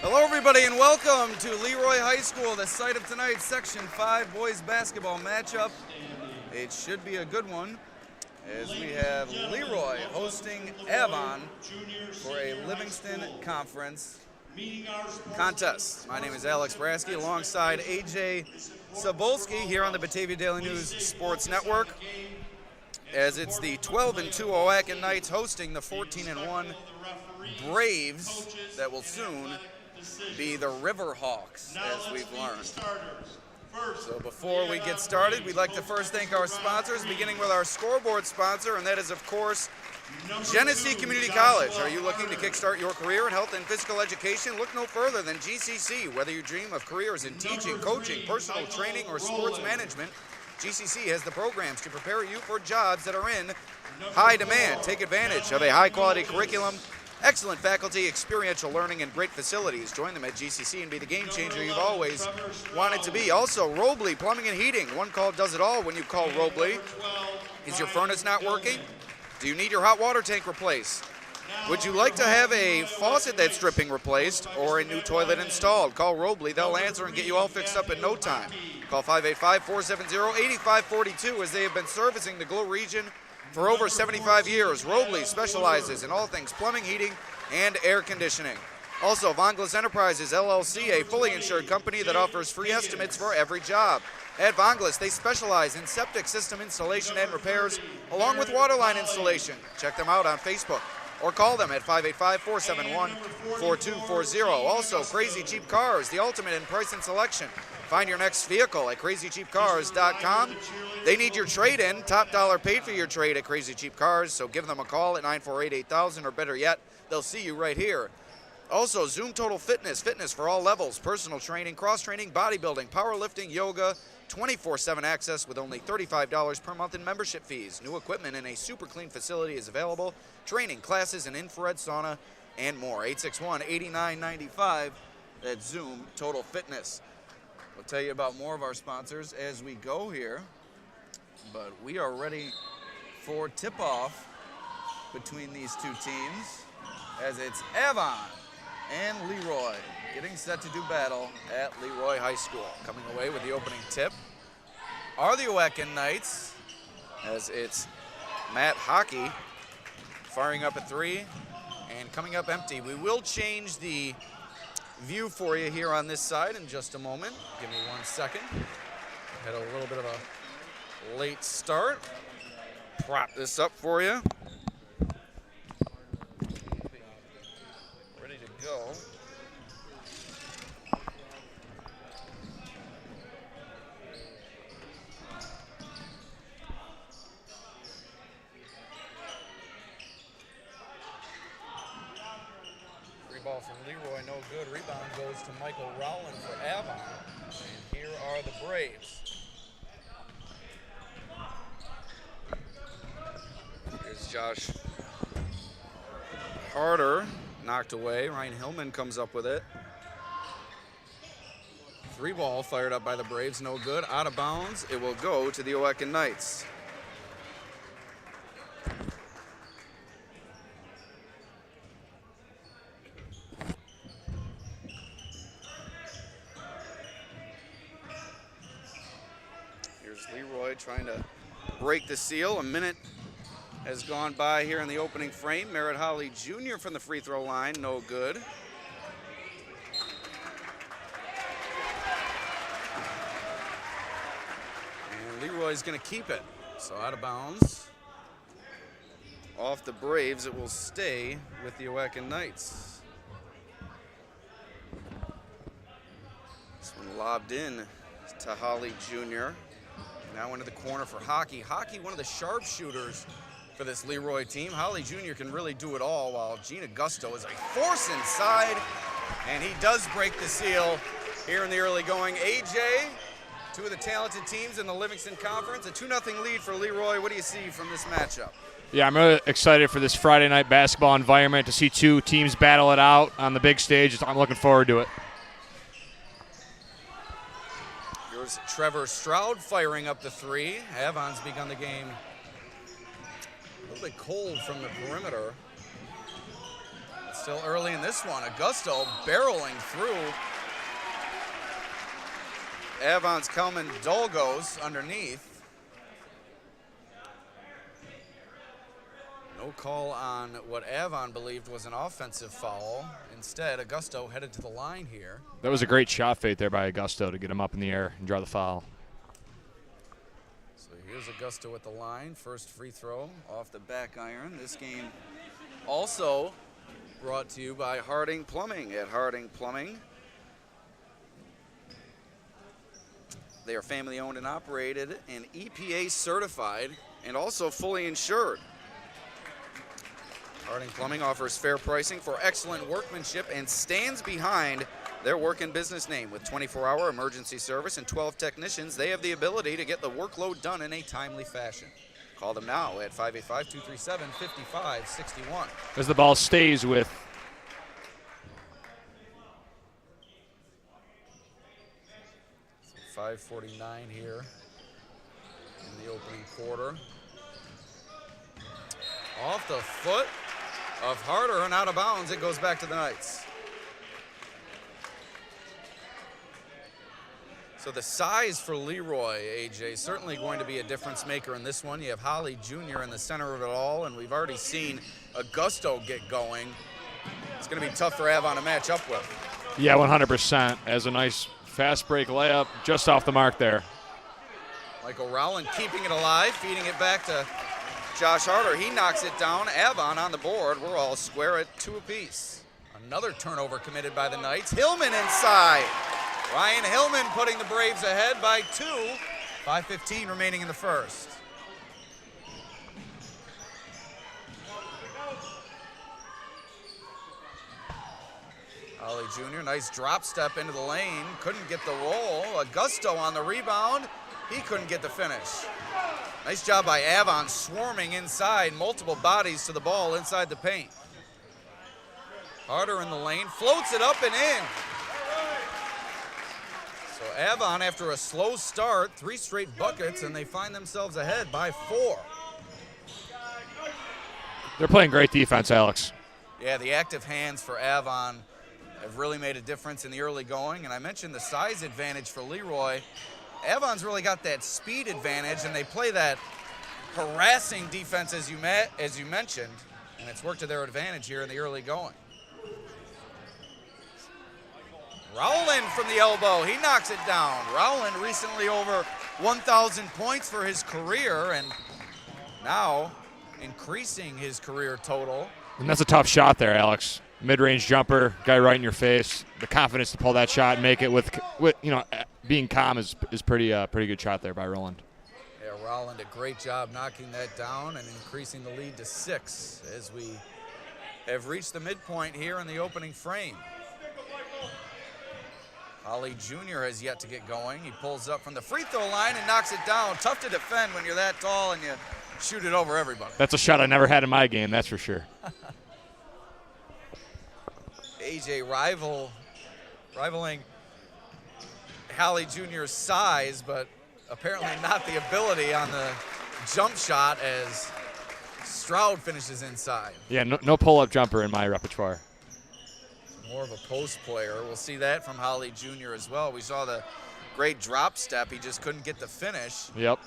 Hello everybody and welcome to Leroy High School, the site of tonight's Section 5 boys basketball matchup. It should be a good one as we have Leroy hosting Avon for a Livingston Conference contest. My name is Alex Brasky alongside Ajay Cybulski here on the Batavia Daily News Sports Network, as it's the 12-2 Oaken Knights hosting the 14-1 Braves that will soon be the Riverhawks, as we've learned. So before we get started, we'd like to first thank our sponsors, beginning with our scoreboard sponsor, and that is, of course, Genesee Community College. Are you looking to kickstart your career in health and physical education? Look no further than GCC. Whether you dream of careers in teaching, coaching, personal training, or sports management, GCC has the programs to prepare you for jobs that are in high demand. Take advantage of a high-quality curriculum, excellent faculty, experiential learning, and great facilities. Join them at GCC and be the game changer you've always wanted to be. Also, Robley Plumbing and Heating. One call does it all when you call Robley. Is your furnace not working? Do you need your hot water tank replaced? Would you like to have a faucet that's dripping replaced or a new toilet installed? Call Robley. They'll answer and get you all fixed up in no time. Call 585-470-8542 as they have been servicing the Glow region for over 75 years. Robley specializes in all things plumbing, heating, and air conditioning. Also, Vonglas Enterprises, LLC, a fully insured company that offers free estimates for every job. At Vonglas, they specialize in septic system installation and repairs, along with waterline installation. Check them out on Facebook or call them at 585-471-4240. Also, Crazy Cheap Cars, the ultimate in price and selection. Find your next vehicle at crazycheapcars.com. They need your trade-in. Top dollar paid for your trade at Crazy Cheap Cars, so give them a call at 948-8000, or better yet, they'll see you right here. Also, Zoom Total Fitness, fitness for all levels, personal training, cross-training, bodybuilding, powerlifting, yoga, 24/7 access with only $35 per month in membership fees. New equipment in a super clean facility is available. Training, classes, and infrared sauna, and more. 861-8995, that's Zoom Total Fitness. We'll tell you about more of our sponsors as we go here, but we are ready for tip-off between these two teams as it's Avon and Leroy getting set to do battle at Leroy High School. Coming away with the opening tip are the Oaken Knights, as it's Matt Hockey firing up a three and coming up empty. We will change the view for you here on this side in just a moment. Give me 1 second. Had a little bit of a late start. Prop this up for you. Ready to go. Ball from Leroy, no good. Rebound goes to Michael Rowland for Avon. And here are the Braves. Here's Josh Harder, knocked away. Ryan Hillman comes up with it. Three ball fired up by the Braves, no good. Out of bounds, it will go to the Oaken Knights. Leroy trying to break the seal. A minute has gone by here in the opening frame. Merritt Holly Jr. from the free throw line, no good. And Leroy's going to keep it. So out of bounds. Off the Braves, it will stay with the Oaken Knights. This one lobbed in to Holly Jr. Now into the corner for Hockey. Hockey, one of the sharpshooters for this Leroy team. Holly Jr. can really do it all, while Gene Augusto is a force inside, and he does break the seal here in the early going. AJ, two of the talented teams in the Livingston Conference, a 2-0 lead for Leroy. What do you see from this matchup? Yeah, I'm really excited for this Friday night basketball environment, to see two teams battle it out on the big stage. I'm looking forward to it. Here's Trevor Stroud firing up the three. Avon's begun the game a little bit cold from the perimeter. It's Still early in this one. Augusto barreling through. Avon's Kelman Dolgos underneath. No call on what Avon believed was an offensive foul. Instead, Augusto headed to the line here. That was a great shot fake there by Augusto to get him up in the air and draw the foul. So here's Augusto at the line. First free throw off the back iron. This game also brought to you by Harding Plumbing. At Harding Plumbing, they are family owned and operated and EPA certified and also fully insured. Harding Plumbing offers fair pricing for excellent workmanship and stands behind their work and business name. With 24-hour emergency service and 12 technicians, they have the ability to get the workload done in a timely fashion. Call them now at 585-237-5561. As the ball stays with 5:49 here in the opening quarter. Off the foot of Harder and out of bounds. It goes back to the Knights. So the size for Leroy, AJ, certainly going to be a difference maker in this one. You have Holly Jr. in the center of it all, and we've already seen Augusto get going. It's going to be tough for Avon to match up with. Yeah, 100%. As a nice fast break layup just off the mark there. Michael Rowland keeping it alive, feeding it back to Josh Harder. He knocks it down. Avon on the board. We're all square at 2 apiece. Another turnover committed by the Knights. Hillman inside. Ryan Hillman putting the Braves ahead by 2. 5:15 remaining in the first. Holly Jr., nice drop step into the lane. Couldn't get the roll. Augusto on the rebound. He couldn't get the finish. Nice job by Avon swarming inside. Multiple bodies to the ball inside the paint. Harder in the lane. Floats it up and in. So Avon, after a slow start, 3 straight buckets, and they find themselves ahead by 4. They're playing great defense, Alex. Yeah, the active hands for Avon have really made a difference in the early going. And I mentioned the size advantage for Leroy. Avon's really got that speed advantage, and they play that harassing defense as you mentioned, and it's worked to their advantage here in the early going. Rowland from the elbow, he knocks it down. Rowland recently over 1,000 points for his career, and now increasing his career total. And that's a tough shot there, Alex. Mid-range jumper, guy right in your face. The confidence to pull that shot and make it with being calm is pretty good shot there by Rowland. Yeah, Rowland, a great job knocking that down and increasing the lead to 6 as we have reached the midpoint here in the opening frame. Holly Jr. has yet to get going. He pulls up from the free throw line and knocks it down. Tough to defend when you're that tall and you shoot it over everybody. That's a shot I never had in my game, that's for sure. AJ rivaling Holly Jr.'s size, but apparently not the ability on the jump shot as Stroud finishes inside. Yeah, no pull-up jumper in my repertoire. More of a post player. We'll see that from Holly Jr. as well. We saw the great drop step. He just couldn't get the finish. Yep.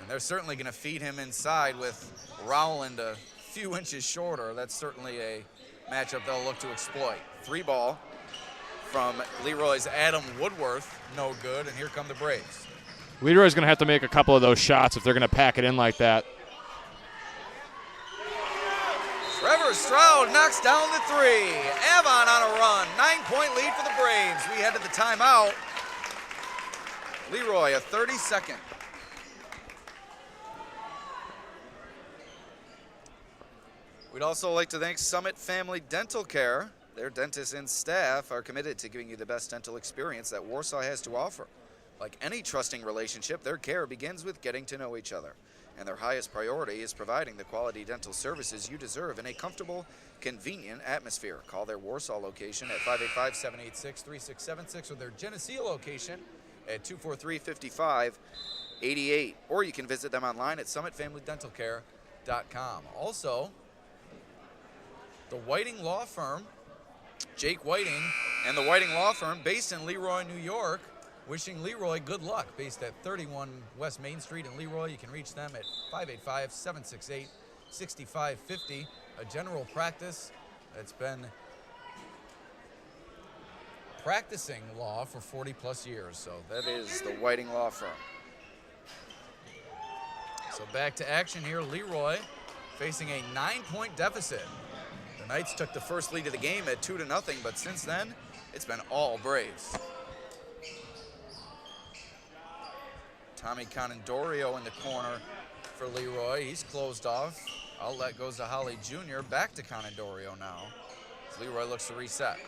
And they're certainly going to feed him inside with Rowland a few inches shorter. That's certainly a matchup they'll look to exploit. 3 ball from Leroy's Adam Woodworth. No good, and here come the Braves. Leroy's going to have to make a couple of those shots if they're going to pack it in like that. Trevor Stroud knocks down the 3. Avon on a run. 9-point lead for the Braves. We head to the timeout. Leroy, a 30-second. We'd also like to thank Summit Family Dental Care. Their dentists and staff are committed to giving you the best dental experience that Warsaw has to offer. Like any trusting relationship, their care begins with getting to know each other. And their highest priority is providing the quality dental services you deserve in a comfortable, convenient atmosphere. Call their Warsaw location at 585-786-3676 or their Geneseo location at 243-5588. Or you can visit them online at summitfamilydentalcare.com. Also, the Whiting Law Firm, Jake Whiting, and the Whiting Law Firm, based in Leroy, New York, wishing Leroy good luck. Based at 31 West Main Street in Leroy. You can reach them at 585-768-6550. A general practice that's been practicing law for 40 plus years. So that is the Whiting Law Firm. So back to action here. Leroy facing a 9-point deficit. The Knights took the first lead of the game at 2-0, but since then, it's been all Braves. Tommy Conandorio in the corner for Leroy. He's closed off. Outlet goes to Holly Jr. Back to Conandorio now, as Leroy looks to reset.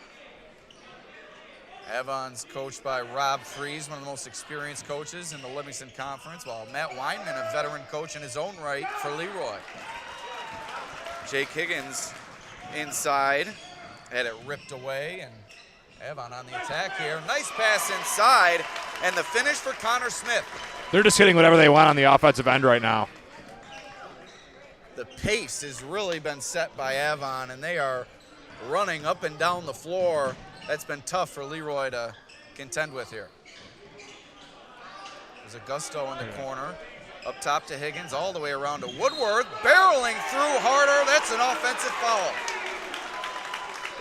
Avon's coached by Rob Freese, one of the most experienced coaches in the Livingston Conference, while Matt Weinman, a veteran coach in his own right for Leroy. Jake Higgins inside, had it ripped away, and Avon on the attack here. Nice pass inside, and the finish for Connor Smith. They're just hitting whatever they want on the offensive end right now. The pace has really been set by Avon, and they are running up and down the floor. That's been tough for Leroy to contend with here. There's a Gusto in the corner. Up top to Higgins, all the way around to Woodworth. Barreling through Harder. That's an offensive foul.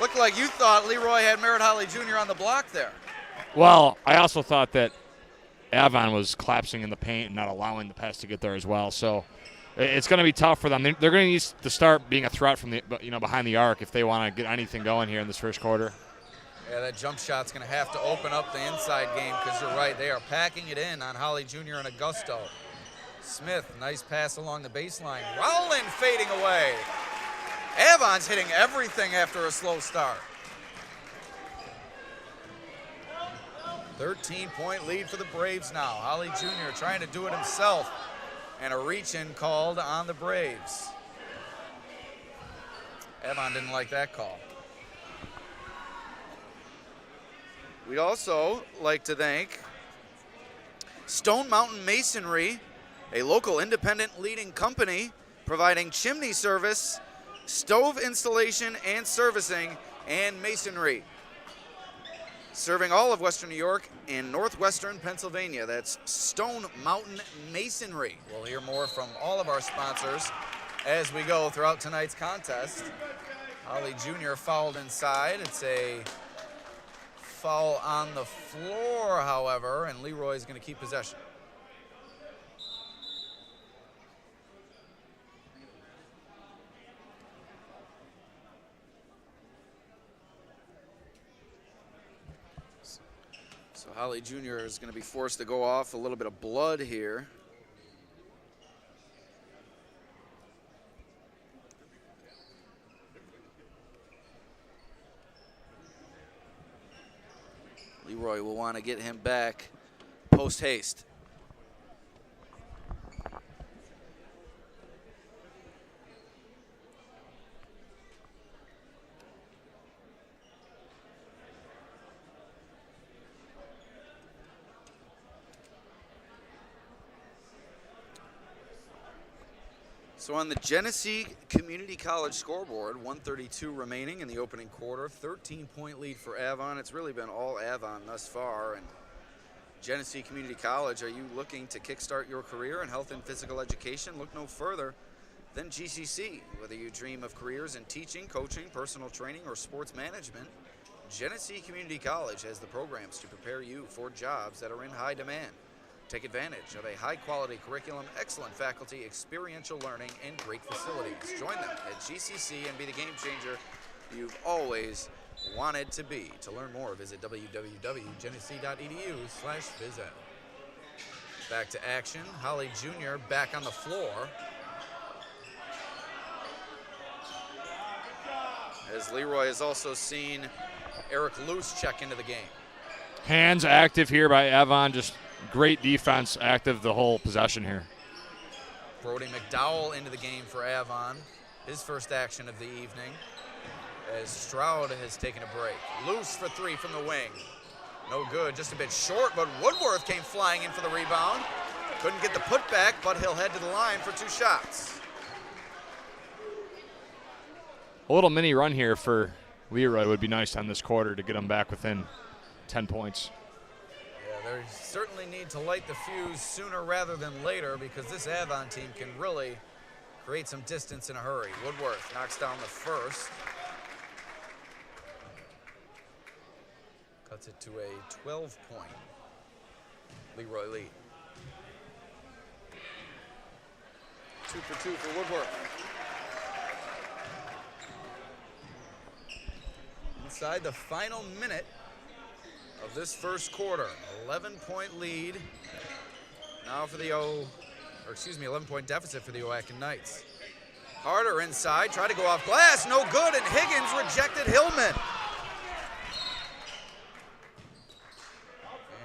Looked like you thought Leroy had Merritt Holly Jr. on the block there. Well, I also thought that Avon was collapsing in the paint and not allowing the pass to get there as well. So it's going to be tough for them. They're going to need to start being a threat from the behind the arc if they want to get anything going here in this first quarter. Yeah, that jump shot's going to have to open up the inside game, because you're right, they are packing it in on Holly Jr. and Augusto. Smith, nice pass along the baseline. Rowland fading away. Avon's hitting everything after a slow start. 13-point lead for the Braves now. Holly Jr. trying to do it himself, and a reach-in called on the Braves. Avon didn't like that call. We'd also like to thank Stone Mountain Masonry, a local independent leading company providing chimney service, stove installation and servicing, and masonry. Serving all of Western New York and northwestern Pennsylvania. That's Stone Mountain Masonry. We'll hear more from all of our sponsors as we go throughout tonight's contest. Holly Jr. fouled inside. It's a foul on the floor, however, and Leroy's going to keep possession. So Holly Jr. is going to be forced to go off. A little bit of blood here. Leroy will want to get him back post haste. So on the Genesee Community College scoreboard, 1:32 remaining in the opening quarter, 13-point lead for Avon. It's really been all Avon thus far. And Genesee Community College, are you looking to kickstart your career in health and physical education? Look no further than GCC. Whether you dream of careers in teaching, coaching, personal training, or sports management, Genesee Community College has the programs to prepare you for jobs that are in high demand. Take advantage of a high-quality curriculum, excellent faculty, experiential learning, and great facilities. Join them at GCC and be the game changer you've always wanted to be. To learn more, visit www.genesee.edu/visit. Back to action. Holly Jr. back on the floor. As Leroy has also seen Eric Luce check into the game. Hands active here by Avon, just great defense, active the whole possession here. Brody McDowell into the game for Avon. His first action of the evening, as Stroud has taken a break. Loose for three from the wing. No good, just a bit short, but Woodworth came flying in for the rebound. Couldn't get the putback, but he'll head to the line for two shots. A little mini run here for Leroy would be nice on this quarter to get them back within 10 points. Yeah, they certainly need to light the fuse sooner rather than later because this Avon team can really create some distance in a hurry. Woodworth knocks down the first. Cuts it to a 12-point Leroy lead. 2 for 2 for Woodworth. Inside the final minute of this first quarter, 11-point lead now for the 11-point deficit for the Oaken Knights. Harder inside, tried to go off glass, no good, and Higgins rejected Hillman.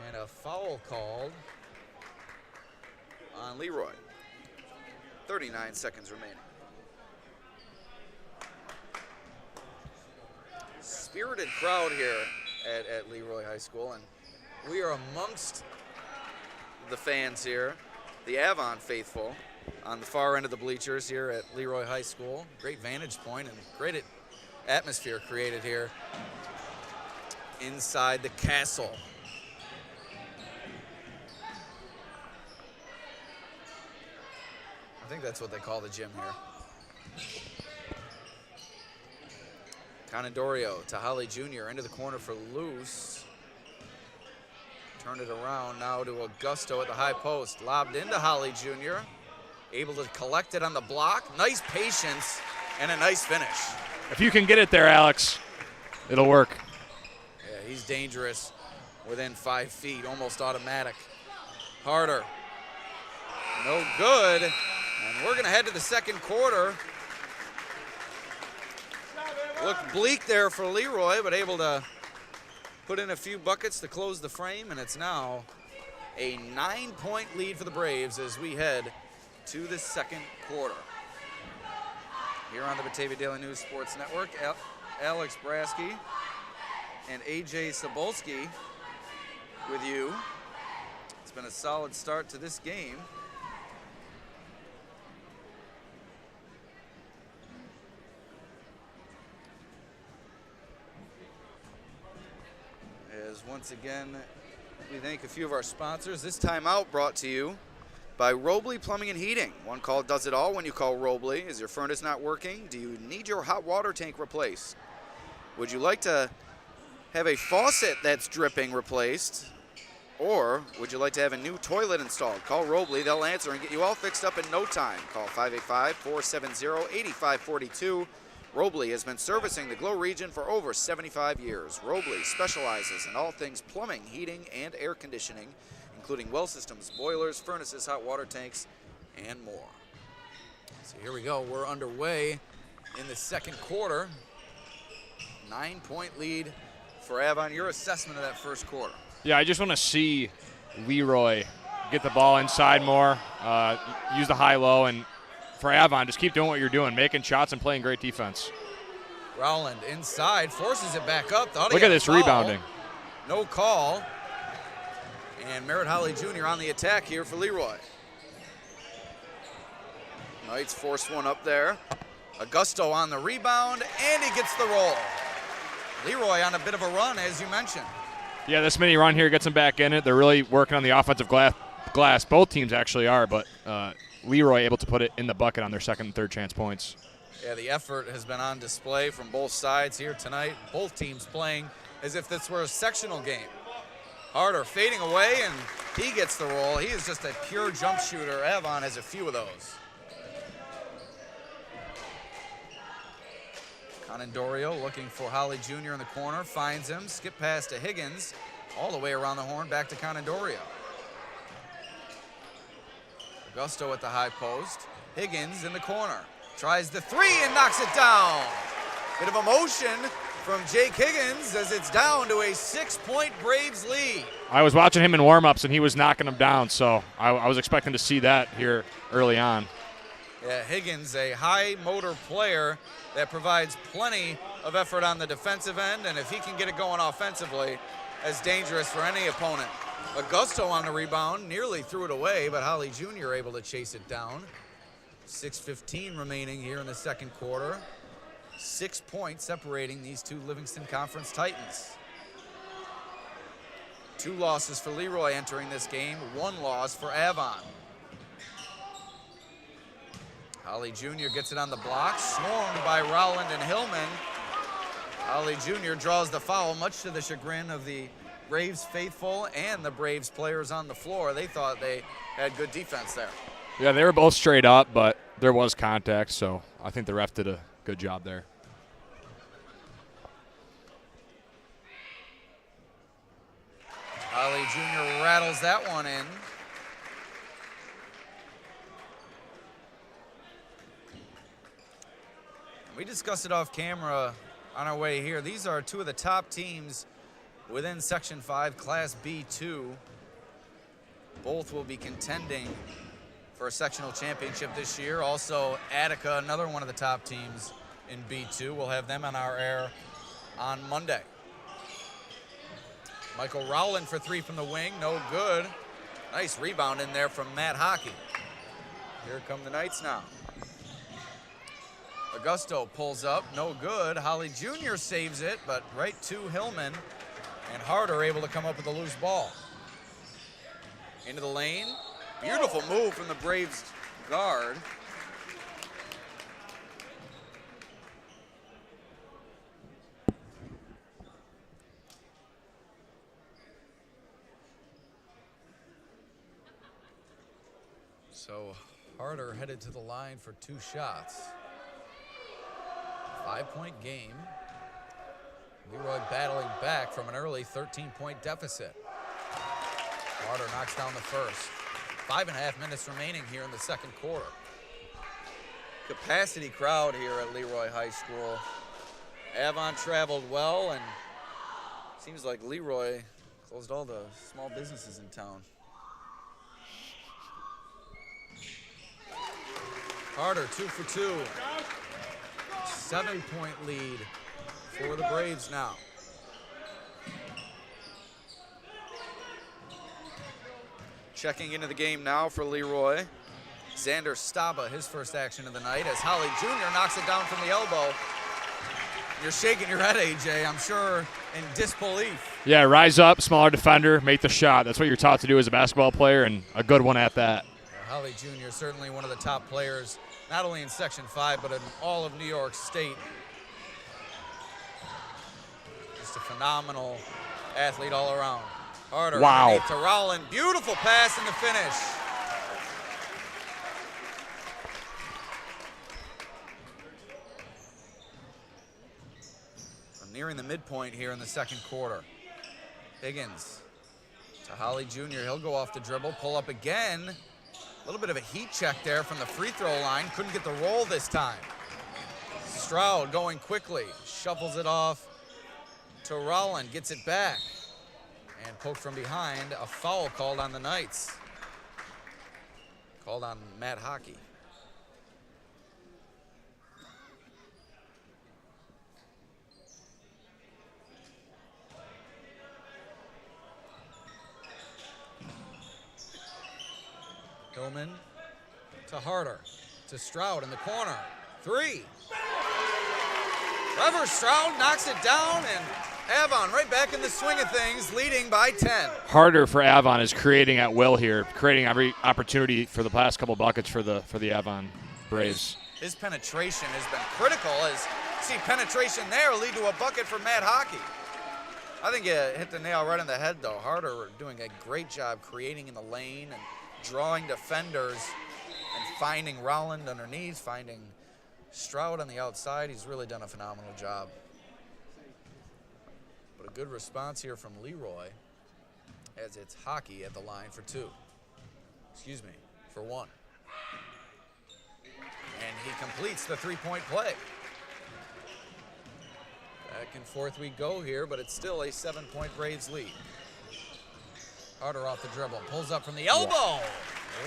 And a foul called on Leroy. 39 seconds remaining. Spirited crowd here at Leroy High School, and we are amongst the fans here, the Avon faithful, on the far end of the bleachers here at Leroy High School. Great vantage point and great atmosphere created here inside the castle. I think that's what they call the gym here. Conandorio to Holly Jr. into the corner for Luce. Turn it around now to Augusto at the high post. Lobbed into Holly Jr. Able to collect it on the block. Nice patience and a nice finish. If you can get it there, Alex, it'll work. Yeah, he's dangerous within 5 feet, almost automatic. Harder. No good. And we're going to head to the second quarter. Looked bleak there for Leroy, but able to put in a few buckets to close the frame, and it's now a 9-point lead for the Braves as we head to the second quarter. Here on the Batavia Daily News Sports Network, Alex Brasky and Ajay Cybulski with you. It's been a solid start to this game. As once again, we thank a few of our sponsors. This timeout brought to you by Robley Plumbing and Heating. One call does it all when you call Robley. Is your furnace not working? Do you need your hot water tank replaced? Would you like to have a faucet that's dripping replaced? Or would you like to have a new toilet installed? Call Robley. They'll answer and get you all fixed up in no time. Call 585-470-8542. Robley has been servicing the Glow region for over 75 years. Robley specializes in all things plumbing, heating, and air conditioning, including well systems, boilers, furnaces, hot water tanks, and more. So here we go. We're underway in the second quarter. 9-point lead for Avon. Your assessment of that first quarter? Yeah, I just want to see Leroy get the ball inside more, use the high-low, and for Avon, just keep doing what you're doing, making shots and playing great defense. Rowland inside, forces it back up. Look at this rebounding. No call. And Merritt Holly Jr. on the attack here for Leroy. Knights force one up there. Augusto on the rebound, and he gets the roll. Leroy on a bit of a run, as you mentioned. Yeah, this mini run here gets them back in it. They're really working on the offensive glass. Both teams actually are, but Leroy able to put it in the bucket on their second and third chance points. Yeah, the effort has been on display from both sides here tonight. Both teams playing as if this were a sectional game. Harder fading away, and he gets the roll. He is just a pure jump shooter. Avon has a few of those. Conandorio looking for Holly Jr. in the corner, finds him, skip pass to Higgins, all the way around the horn, back to Conandorio. Augusto at the high post. Higgins in the corner. Tries the three and knocks it down. Bit of emotion from Jake Higgins as it's down to a 6-point Braves lead. I was watching him in warm-ups, and he was knocking them down, so I was expecting to see that here early on. Yeah, Higgins, a high-motor player that provides plenty of effort on the defensive end, and if he can get it going offensively, that's dangerous for any opponent. Augusto on the rebound, nearly threw it away, but Holly Jr. able to chase it down. 6:15 remaining here in the second quarter. 6 points separating these two Livingston Conference Titans. 2 losses for Leroy entering this game, 1 loss for Avon. Holly Jr. gets it on the block, swarmed by Rowland and Hillman. Holly Jr. draws the foul, much to the chagrin of the Braves faithful and the Braves players on the floor. They thought they had good defense there. Yeah, they were both straight up, but there was contact, so I think the ref did a good job there. Holly Jr. rattles that one in. We discussed it off camera on our way here. These are 2 of the top teams within Section 5, Class B2. Both will be contending for a sectional championship this year. Also, Attica, another one of the top teams in B2. We'll have them on our air on Monday. Michael Rowland for 3 from the wing, no good. Nice rebound in there from Matt Hockey. Here come the Knights now. Augusto pulls up, no good. Holly Jr. saves it, but right to Hillman. And Harder able to come up with a loose ball. Into the lane. Beautiful move from the Braves guard. So Harder headed to the line for 2 shots. 5-point game. Leroy battling back from an early 13-point deficit. Harder knocks down the first. 5.5 minutes remaining here in the second quarter. Capacity crowd here at Leroy High School. Avon traveled well, and seems like Leroy closed all the small businesses in town. Harder, 2 for 2. 7-point lead for the Braves now. Checking into the game now for Leroy. Xander Staba, his first action of the night, as Holly Jr. knocks it down from the elbow. You're shaking your head, AJ, I'm sure, in disbelief. Yeah, rise up, smaller defender, make the shot. That's what you're taught to do as a basketball player, and a good one at that. Holly Jr. certainly one of the top players, not only in Section 5, but in all of New York State. Just a phenomenal athlete all around. Harder underneath to Rowland. Beautiful pass in the finish. We're nearing the midpoint here in the second quarter. Higgins to Holly Jr. He'll go off the dribble, pull up again. A little bit of a heat check there from the free throw line. Couldn't get the roll this time. Stroud going quickly. Shuffles it off to Rowland. Gets it back. And poked from behind. A foul called on the Knights. Called on Matt Hockey. Hillman to Harder, to Stroud in the corner. 3. Trevor Stroud knocks it down, and Avon right back in the swing of things, leading by 10. Harder for Avon is creating at will here, creating every opportunity for the last couple buckets for the Avon Braves. His penetration has been critical, as see penetration there lead to a bucket for Matt Hockey. I think you hit the nail right on the head, though. Harder doing a great job creating in the lane and drawing defenders and finding Rowland underneath, finding Stroud on the outside. He's really done a phenomenal job. But a good response here from Leroy, as it's Hockey at the line for 2. Excuse me, for 1. And he completes the 3-point play. Back and forth we go here, but it's still a 7-point Braves lead. Harder off the dribble, pulls up from the elbow.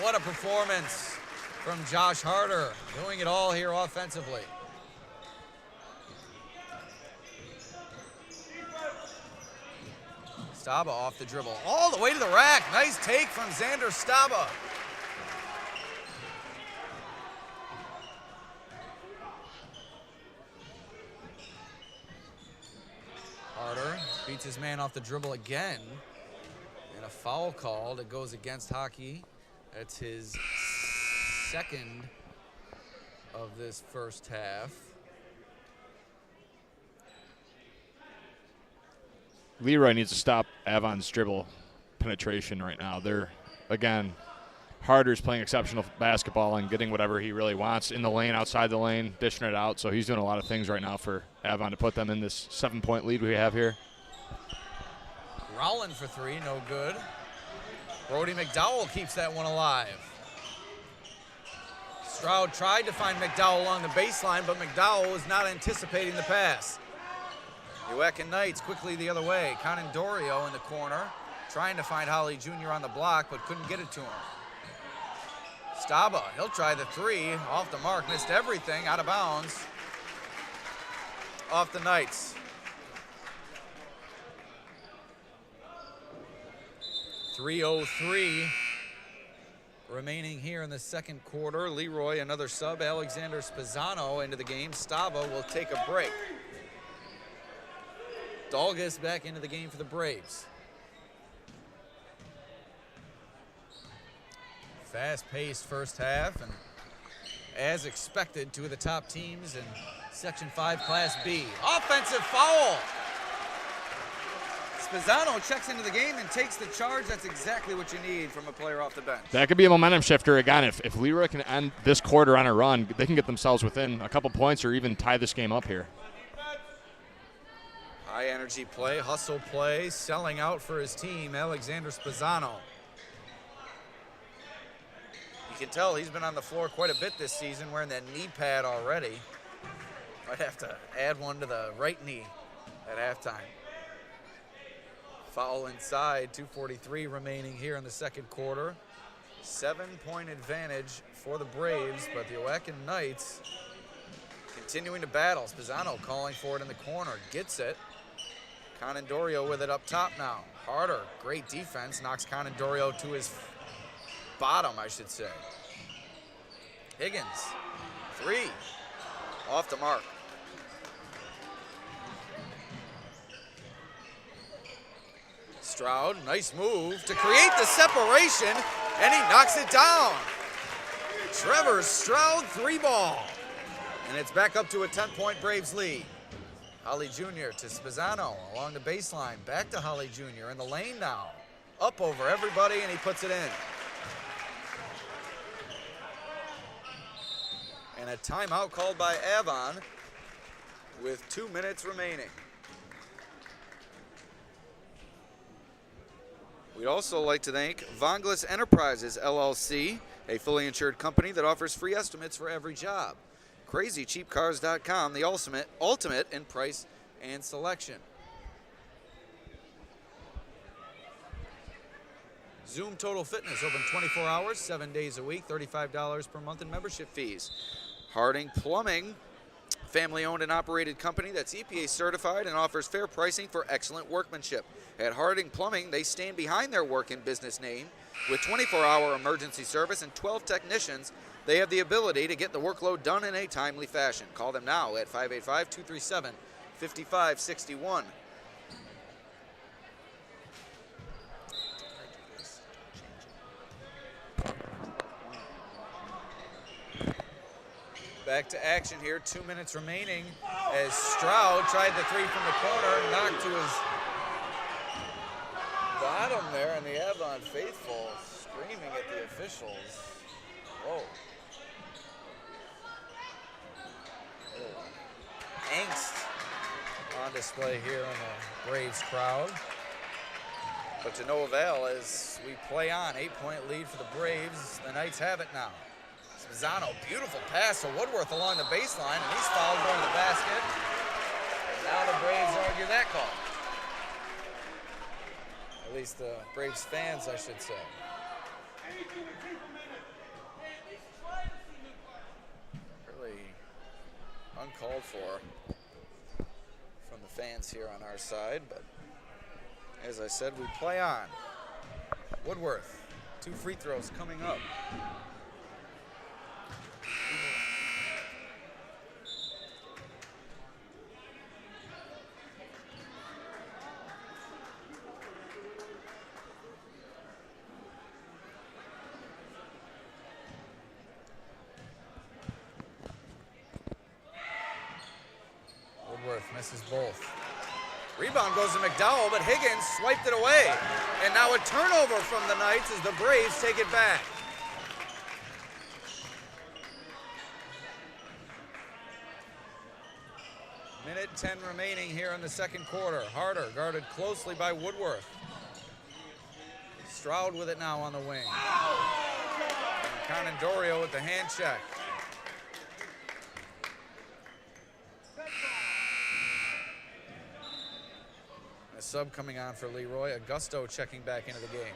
What a performance from Josh Harder, doing it all here offensively. Staba off the dribble, all the way to the rack. Nice take from Xander Staba. Beats his man off the dribble again. And a foul called. It goes against Hockey. That's his second of this first half. Leroy needs to stop Avon's dribble penetration right now. They're, again, Harder's playing exceptional basketball and getting whatever he really wants in the lane, outside the lane, dishing it out. So he's doing a lot of things right now for Avon to put them in this 7-point lead we have here. Rowland for three, no good. Brody McDowell keeps that one alive. Stroud tried to find McDowell along the baseline, but McDowell was not anticipating the pass. Uecken Knights quickly the other way. Conan Dorio in the corner, trying to find Holly Jr. on the block, but couldn't get it to him. Staba, he'll try the three, off the mark, missed everything, out of bounds. Off the Knights. 3:03 remaining here in the second quarter. Leroy, another sub. Alexander Spezzano into the game. Stava will take a break. Dalgas back into the game for the Braves. Fast-paced first half, and as expected, two of the top teams in Section 5 Class B. Offensive foul! Spezzano checks into the game and takes the charge. That's exactly what you need from a player off the bench. That could be a momentum shifter. Again, if Leroy can end this quarter on a run, they can get themselves within a couple points or even tie this game up here. High energy play, hustle play, selling out for his team, Alexander Spezzano. You can tell he's been on the floor quite a bit this season, wearing that knee pad already. Might have to add one to the right knee at halftime. Foul inside, 2:43 remaining here in the second quarter. 7-point advantage for the Braves, but the Uecken Knights continuing to battle. Spezzano calling for it in the corner, gets it. Conandorio with it up top now. Harder, great defense, knocks Conandorio to his bottom, I should say. Higgins, three, off the mark. Stroud, nice move to create the separation, and he knocks it down. Trevor Stroud, three ball. And it's back up to a 10-point Braves lead. Holly Jr. to Spezzano along the baseline. Back to Holly Jr. in the lane now. Up over everybody, and he puts it in. And a timeout called by Avon with 2 minutes remaining. We'd also like to thank Vonglis Enterprises, LLC, a fully insured company that offers free estimates for every job. CrazyCheapCars.com, the ultimate in price and selection. Zoom Total Fitness, open 24 hours, 7 days a week, $35 per month in membership fees. Harding Plumbing, family-owned and operated company that's EPA certified and offers fair pricing for excellent workmanship. At Harding Plumbing, they stand behind their work and business name. With 24-hour emergency service and 12 technicians, they have the ability to get the workload done in a timely fashion. Call them now at 585-237-5561. Back to action here, 2 minutes remaining as Stroud tried the three from the corner, knocked to his bottom there, and the Avon faithful screaming at the officials. Whoa. Angst on display here in the Braves crowd. But to no avail as we play on. 8-point lead for the Braves. The Knights have it now. Spezzano, beautiful pass to Woodworth along the baseline, and he's fouled going to the basket. And now the Braves argue that call. At least the Braves fans, I should say. Really uncalled for from the fans here on our side, but as I said, we play on. Woodworth, 2 free throws coming up. misses both. Rebound goes to McDowell, but Higgins swiped it away. And now a turnover from the Knights as the Braves take it back. Minute 10 remaining here in the second quarter. Harder guarded closely by Woodworth. Stroud with it now on the wing. Conandorio with the hand check. A sub coming on for Leroy. Augusto checking back into the game.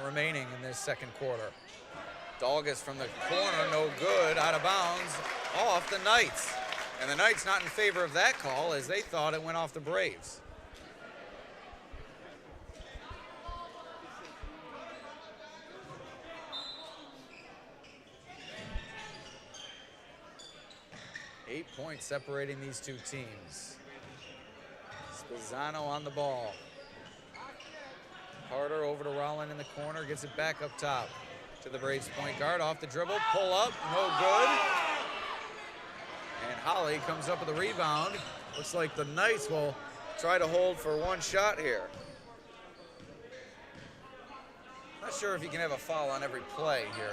Remaining in this second quarter. Dolgus from the corner, no good, out of bounds, off the Knights. And the Knights not in favor of that call as they thought it went off the Braves. Eight points separating these two teams. Spezzano on the ball. Harder over to Rowland in the corner, gets it back up top to the Braves point guard, off the dribble, pull up, no good. And Holly comes up with a rebound. Looks like the Knights will try to hold for one shot here. Not sure if you can have a foul on every play here,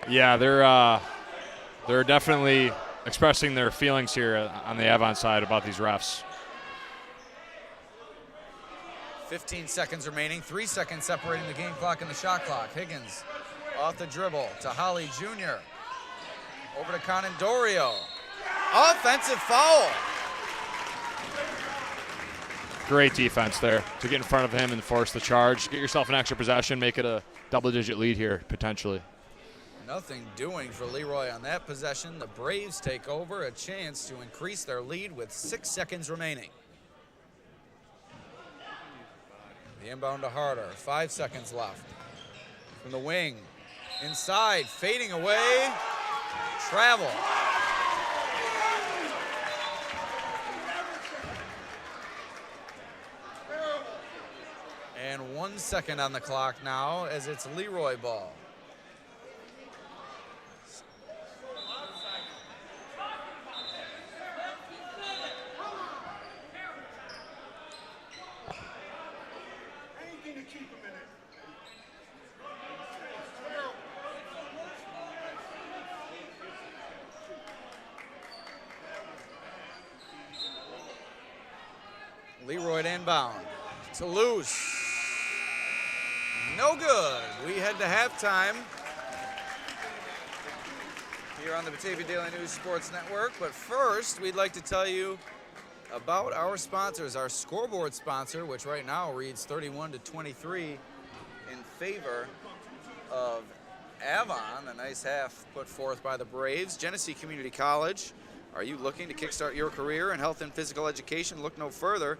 AJ. Yeah, they're definitely expressing their feelings here on the Avon side about these refs. 15 seconds remaining, 3 seconds separating the game clock and the shot clock. Higgins off the dribble to Holly Jr. Over to Conandorio. Offensive foul. Great defense there to get in front of him and force the charge. Get yourself an extra possession, make it a double-digit lead here, potentially. Nothing doing for Leroy on that possession. The Braves take over, a chance to increase their lead with 6 seconds remaining. The inbound to Harder, 5 seconds left. From the wing, inside, fading away, travel. And 1 second on the clock now as it's Leroy ball. Leroy inbound to loose. No good. We head to halftime here on the Batavia Daily News Sports Network. But first, we'd like to tell you about our sponsors, our scoreboard sponsor, which right now reads 31-23 in favor of Avon. A nice half put forth by the Braves. Genesee Community College. Are you looking to kickstart your career in health and physical education? Look no further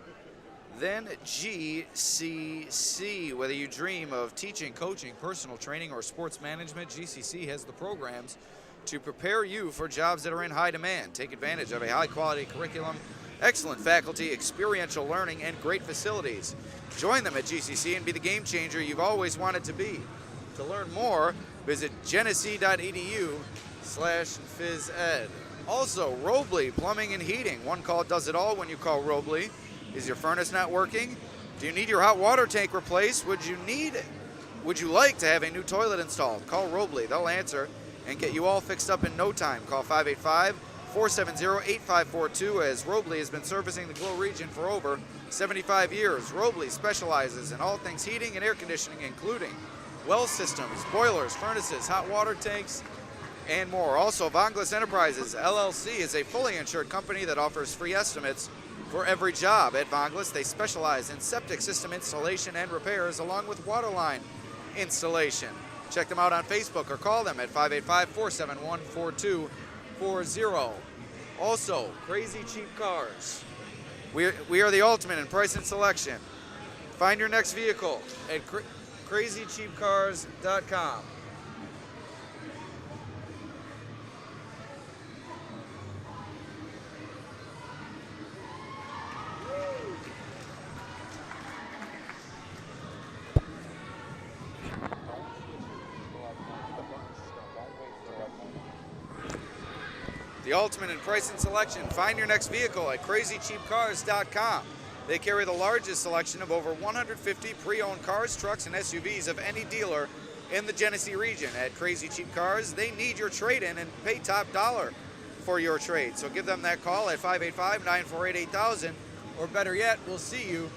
than GCC. Whether you dream of teaching, coaching, personal training, or sports management, GCC has the programs to prepare you for jobs that are in high demand. Take advantage of a high-quality curriculum, excellent faculty, experiential learning, and great facilities. Join them at GCC and be the game changer you've always wanted to be. To learn more, visit genesee.edu/phys ed. Also, Robley Plumbing and Heating. One call does it all when you call Robley. Is your furnace not working? Do you need your hot water tank replaced? Would you like to have a new toilet installed? Call Robley. They'll answer and get you all fixed up in no time. Call 585-470-8542 as Robley has been servicing the Glow region for over 75 years. Robley specializes in all things heating and air conditioning, including well systems, boilers, furnaces, hot water tanks, and more. Also, Vonglis Enterprises, LLC is a fully insured company that offers free estimates for every job. At Vonglis, they specialize in septic system installation and repairs along with water line installation. Check them out on Facebook or call them at 585-471-4240. Also, Crazy Cheap Cars. We are the ultimate in price and selection. Find your next vehicle at crazycheapcars.com. The ultimate in price and selection. Find your next vehicle at crazycheapcars.com. They carry the largest selection of over 150 pre-owned cars, trucks, and SUVs of any dealer in the Genesee region. At Crazy Cheap Cars, they need your trade-in and pay top dollar for your trade. So give them that call at 585-948-8000, or better yet, we'll see you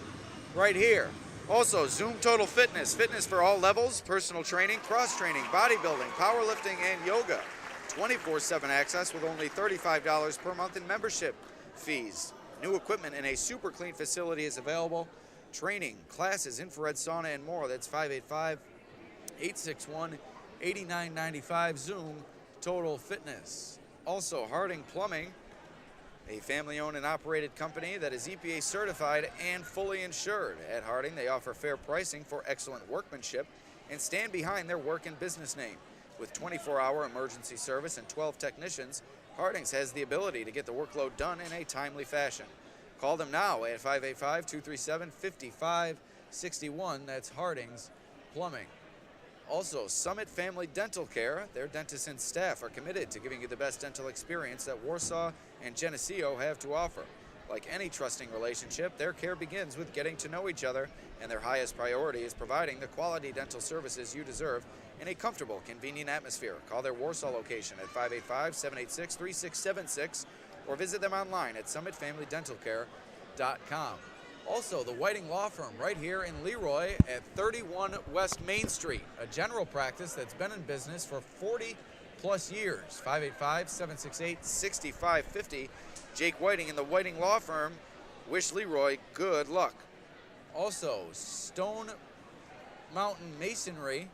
right here. Also, Zoom Total Fitness. Fitness for all levels, personal training, cross-training, bodybuilding, powerlifting, and yoga. 24/7 access with only $35 per month in membership fees. New equipment in a super clean facility is available. Training, classes, infrared sauna, and more. That's 585-861-8995. Zoom Total Fitness. Also, Harding Plumbing, a family-owned and operated company that is EPA certified and fully insured. At Harding, they offer fair pricing for excellent workmanship and stand behind their work and business name. With 24-hour emergency service and 12 technicians, Harding's has the ability to get the workload done in a timely fashion. Call them now at 585-237-5561. That's Harding's Plumbing. Also, Summit Family Dental Care. Their dentists and staff are committed to giving you the best dental experience that Warsaw and Geneseo have to offer. Like any trusting relationship, their care begins with getting to know each other, and their highest priority is providing the quality dental services you deserve in a comfortable, convenient atmosphere. Call their Warsaw location at 585-786-3676 or visit them online at summitfamilydentalcare.com. Also, the Whiting Law Firm right here in Leroy at 31 West Main Street, a general practice that's been in business for 40 plus years. 585-768-6550. Jake Whiting and the Whiting Law Firm wish Leroy good luck. Also, Stone Mountain Masonry,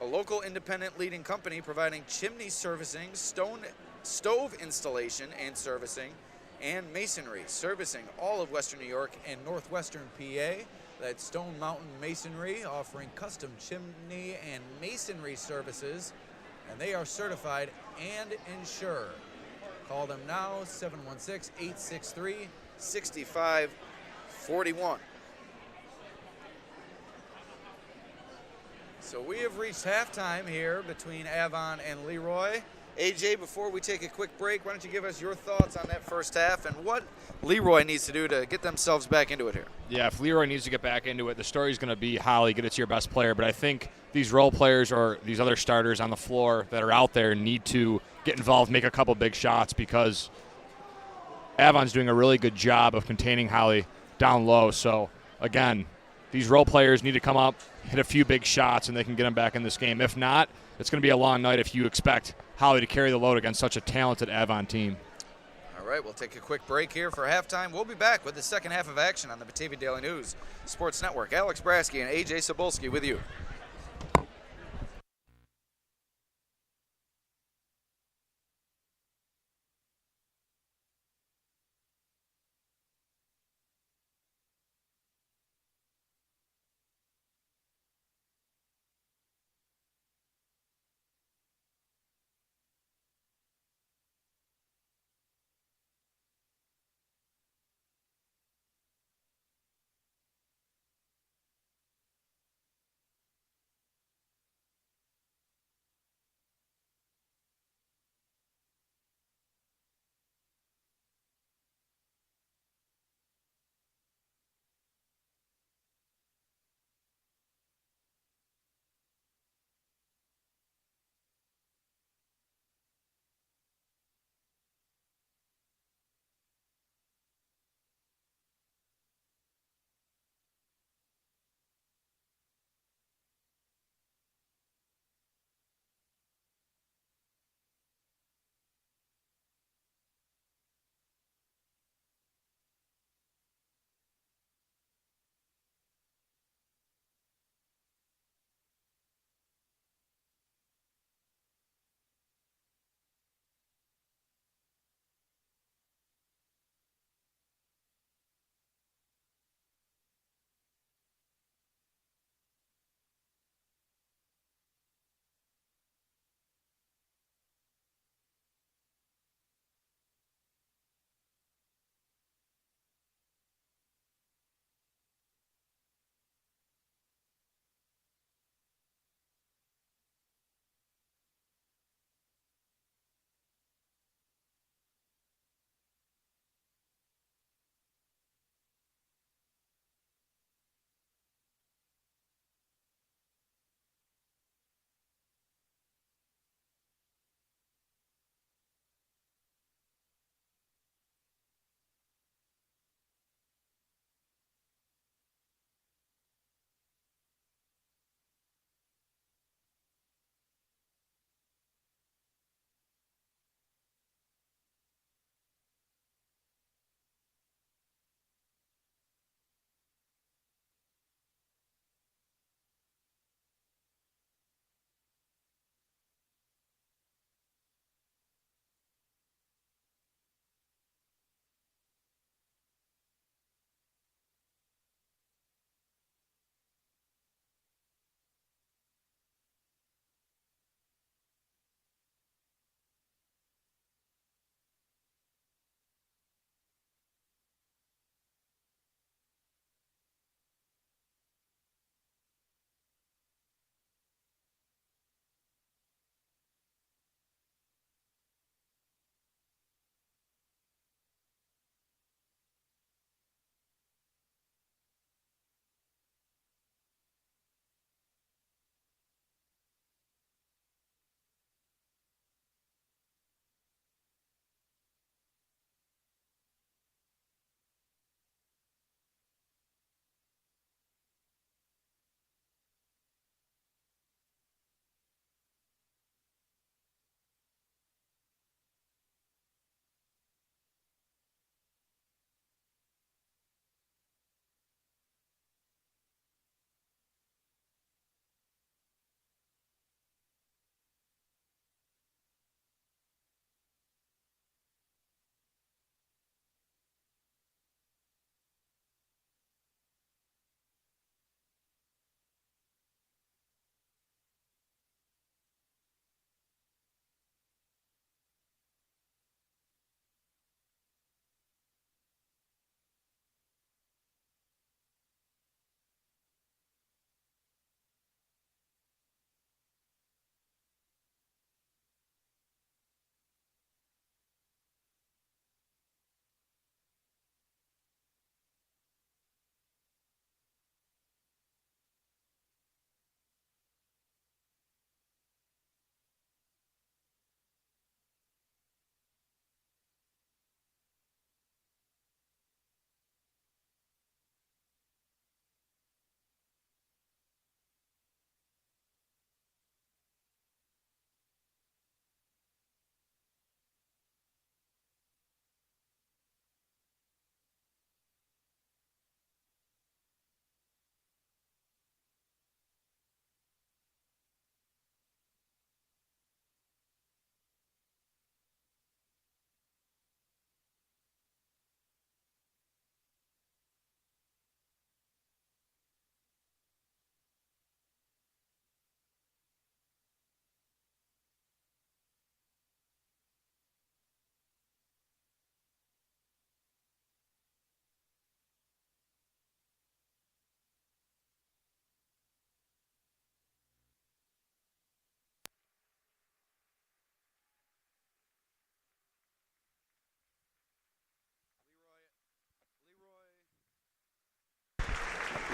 a local independent leading company providing chimney servicing, stove installation and servicing, and masonry, servicing all of Western New York and Northwestern PA. That's Stone Mountain Masonry, offering custom chimney and masonry services, and they are certified and insured. Call them now, 716-863-6541. So we have reached halftime here between Avon and Leroy. AJ, before we take a quick break, why don't you give us your thoughts on that first half and what Leroy needs to do to get themselves back into it here? Yeah, if Leroy needs to get back into it, the story's going to be Holly, get it to your best player. But I think these role players or these other starters on the floor that are out there need to get involved, make a couple big shots, because Avon's doing a really good job of containing Holly down low. So, again, these role players need to come up, hit a few big shots, and they can get them back in this game. If not, it's going to be a long night if you expect Holly to carry the load against such a talented Avon team. All right, we'll take a quick break here for halftime. We'll be back with the second half of action on the Batavia Daily News Sports Network. Alex Brasky and Ajay Cybulski with you.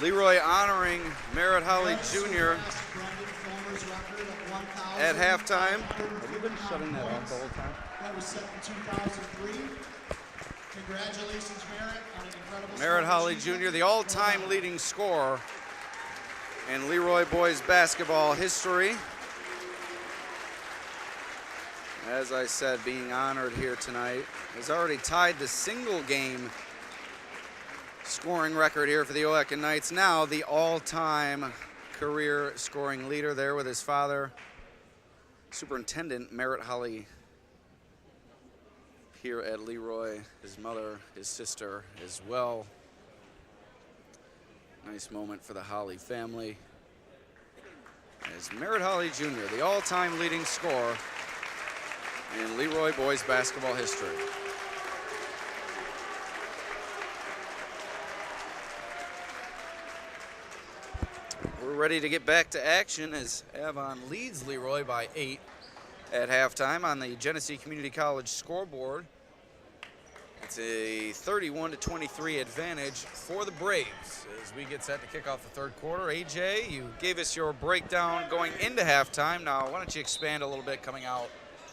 Leroy honoring Merritt Holly Jr. at halftime. Have you been shutting that off the whole time? That was set in 2003. Congratulations, Merritt, on an incredible Merritt Holly Jr., the all-time leading scorer in Leroy boys basketball history. As I said, being honored here tonight. Has already tied the single game scoring record here for the Oaken Knights. Now the all-time career scoring leader there with his father, Superintendent Merritt Holly, here at Leroy, his mother, his sister as well. Nice moment for the Holly family. As Merritt Holly Jr., the all-time leading scorer in Leroy boys basketball history. We're ready to get back to action as Avon leads Leroy by 8 at halftime on the Genesee Community College scoreboard. It's a 31-23 advantage for the Braves as we get set to kick off the third quarter. AJ, you gave us your breakdown going into halftime. Now, why don't you expand a little bit coming out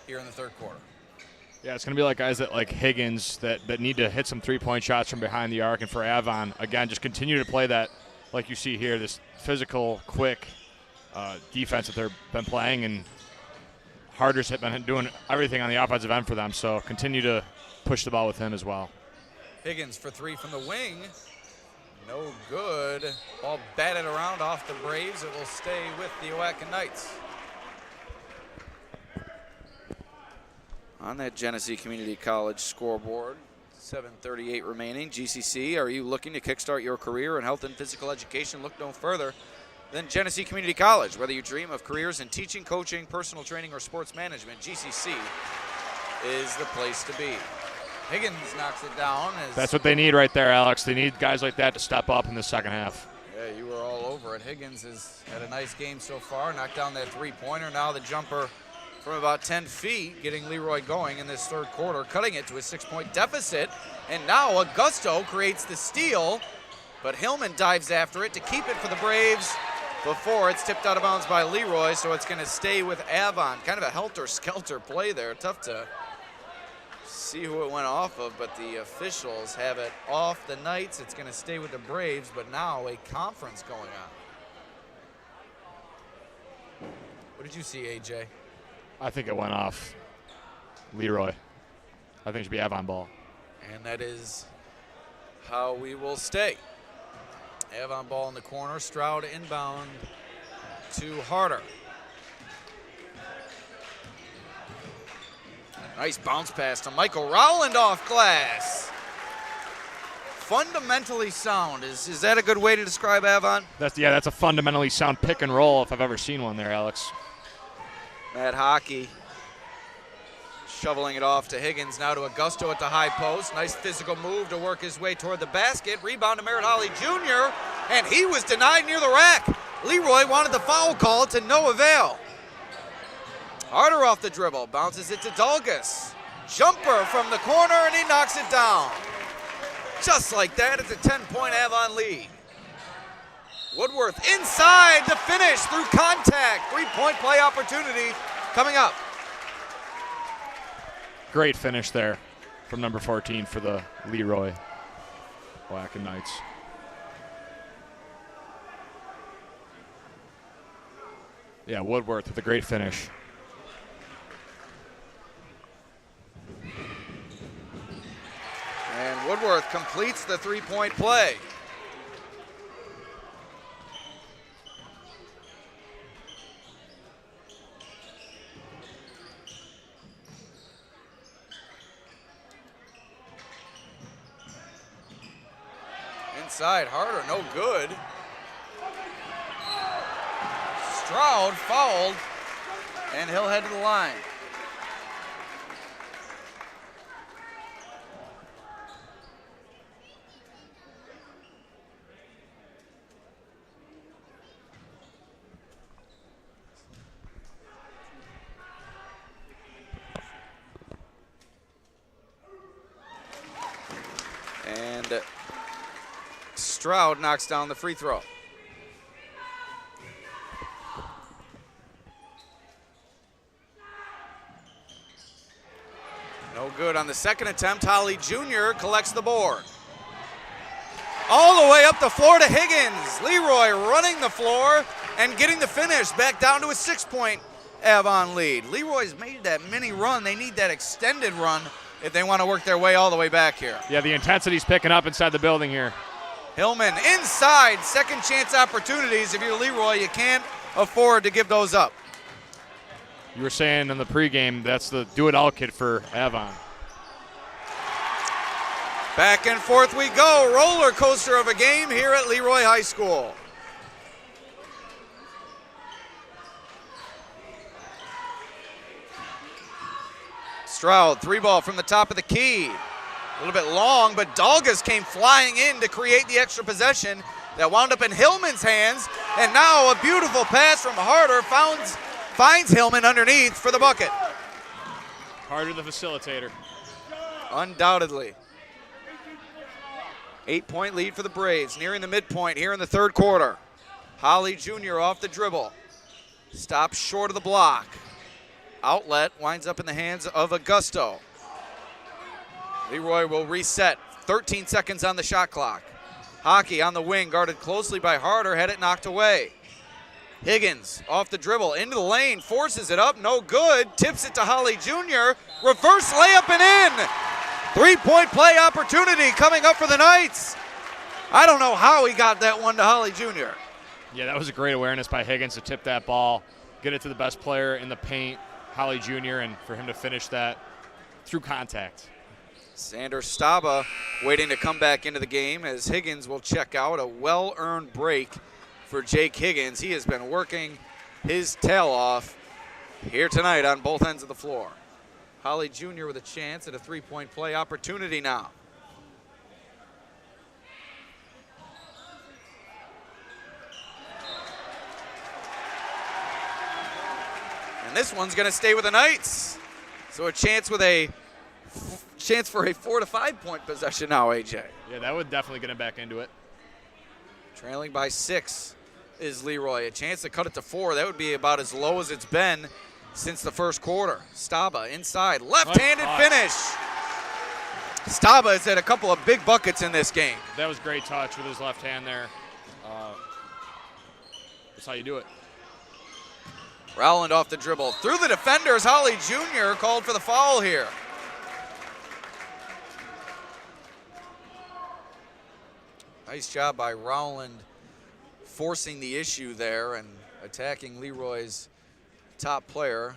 here in the third quarter? Yeah, it's going to be like guys that like Higgins that need to hit some three-point shots from behind the arc. And for Avon, again, just continue to play that, like you see here, this physical, quick defense that they've been playing. And Harder's been doing everything on the offensive end for them. So continue to push the ball with him as well. Higgins for three from the wing. No good. Ball batted around off the Braves. It will stay with the Oaken Knights. On that Genesee Community College scoreboard, 7:38 remaining. GCC, are you looking to kickstart your career in health and physical education? Look no further than Genesee Community College. Whether you dream of careers in teaching, coaching, personal training, or sports management, GCC is the place to be. Higgins knocks it down. That's what they need right there, Alex. They need guys like that to step up in the second half. Yeah, you were all over it. Higgins has had a nice game so far. Knocked down that three-pointer. Now the jumper from about 10 feet, getting Leroy going in this third quarter, cutting it to a 6-point deficit. And now Augusto creates the steal, but Hillman dives after it to keep it for the Braves before it's tipped out of bounds by Leroy, so it's going to stay with Avon. Kind of a helter-skelter play there. Tough to see who it went off of, but the officials have it off the Knights. It's going to stay with the Braves, but now a conference going on. What did you see, AJ? I think it went off Leroy. I think it should be Avon ball. And that is how we will stay. Avon ball in the corner. Stroud inbound to Harder. Nice bounce pass to Michael Rowland off glass. Fundamentally sound. Is that a good way to describe Avon? That's a fundamentally sound pick and roll if I've ever seen one there, Alex. Matt Hockey shoveling it off to Higgins, now to Augusto at the high post. Nice physical move to work his way toward the basket. Rebound to Merritt Holly Jr., and he was denied near the rack. Leroy wanted the foul call to no avail. Harder off the dribble, bounces it to Dulgas. Jumper from the corner, and he knocks it down. Just like that, it's a 10-point Avon lead. Woodworth inside to finish through contact. Three-point play opportunity coming up. Great finish there from number 14 for the Leroy Oaken Knights. Yeah, Woodworth with a great finish. And Woodworth completes the three-point play. Inside, Harder, no good. Stroud fouled, and he'll head to the line. And Stroud knocks down the free throw. No good on the second attempt. Holly Jr. collects the board. All the way up the floor to Higgins. Leroy running the floor and getting the finish. Back down to a 6-point Avon lead. Leroy's made that mini run. They need that extended run if they want to work their way all the way back here. Yeah, the intensity's picking up inside the building here. Hillman inside. Second chance opportunities. If you're Leroy, you can't afford to give those up. You were saying in the pregame, that's the do-it-all kit for Avon. Back and forth we go. Roller coaster of a game here at Leroy High School. Stroud, 3-ball from the top of the key. A little bit long, but Dalgas came flying in to create the extra possession that wound up in Hillman's hands. And now a beautiful pass from Harder finds Hillman underneath for the bucket. Harder the facilitator. Undoubtedly. 8-point lead for the Braves, nearing the midpoint here in the third quarter. Holly Jr. off the dribble. Stops short of the block. Outlet winds up in the hands of Augusto. Leroy will reset. 13 seconds on the shot clock. Hockey on the wing, guarded closely by Harder, had it knocked away. Higgins off the dribble, into the lane, forces it up, no good. Tips it to Holly Jr. Reverse layup and in. 3-point play opportunity coming up for the Knights. I don't know how he got that one to Holly Jr. Yeah, that was a great awareness by Higgins to tip that ball, get it to the best player in the paint, Holly Jr., and for him to finish that through contact. Sander Staba waiting to come back into the game as Higgins will check out. A well-earned break for Jake Higgins. He has been working his tail off here tonight on both ends of the floor. Holly Jr. with a chance at a 3-point play opportunity now. And this one's going to stay with the Knights. So a chance for a 4 to 5 point possession now, AJ. Yeah, that would definitely get him back into it. Trailing by 6 is Leroy. A chance to cut it to 4. That would be about as low as it's been since the first quarter. Staba inside, left-handed finish. Staba has had a couple of big buckets in this game. That was great touch with his left hand there. That's how you do it. Rowland off the dribble. Through the defenders, Holly Jr. called for the foul here. Nice job by Rowland forcing the issue there and attacking Leroy's top player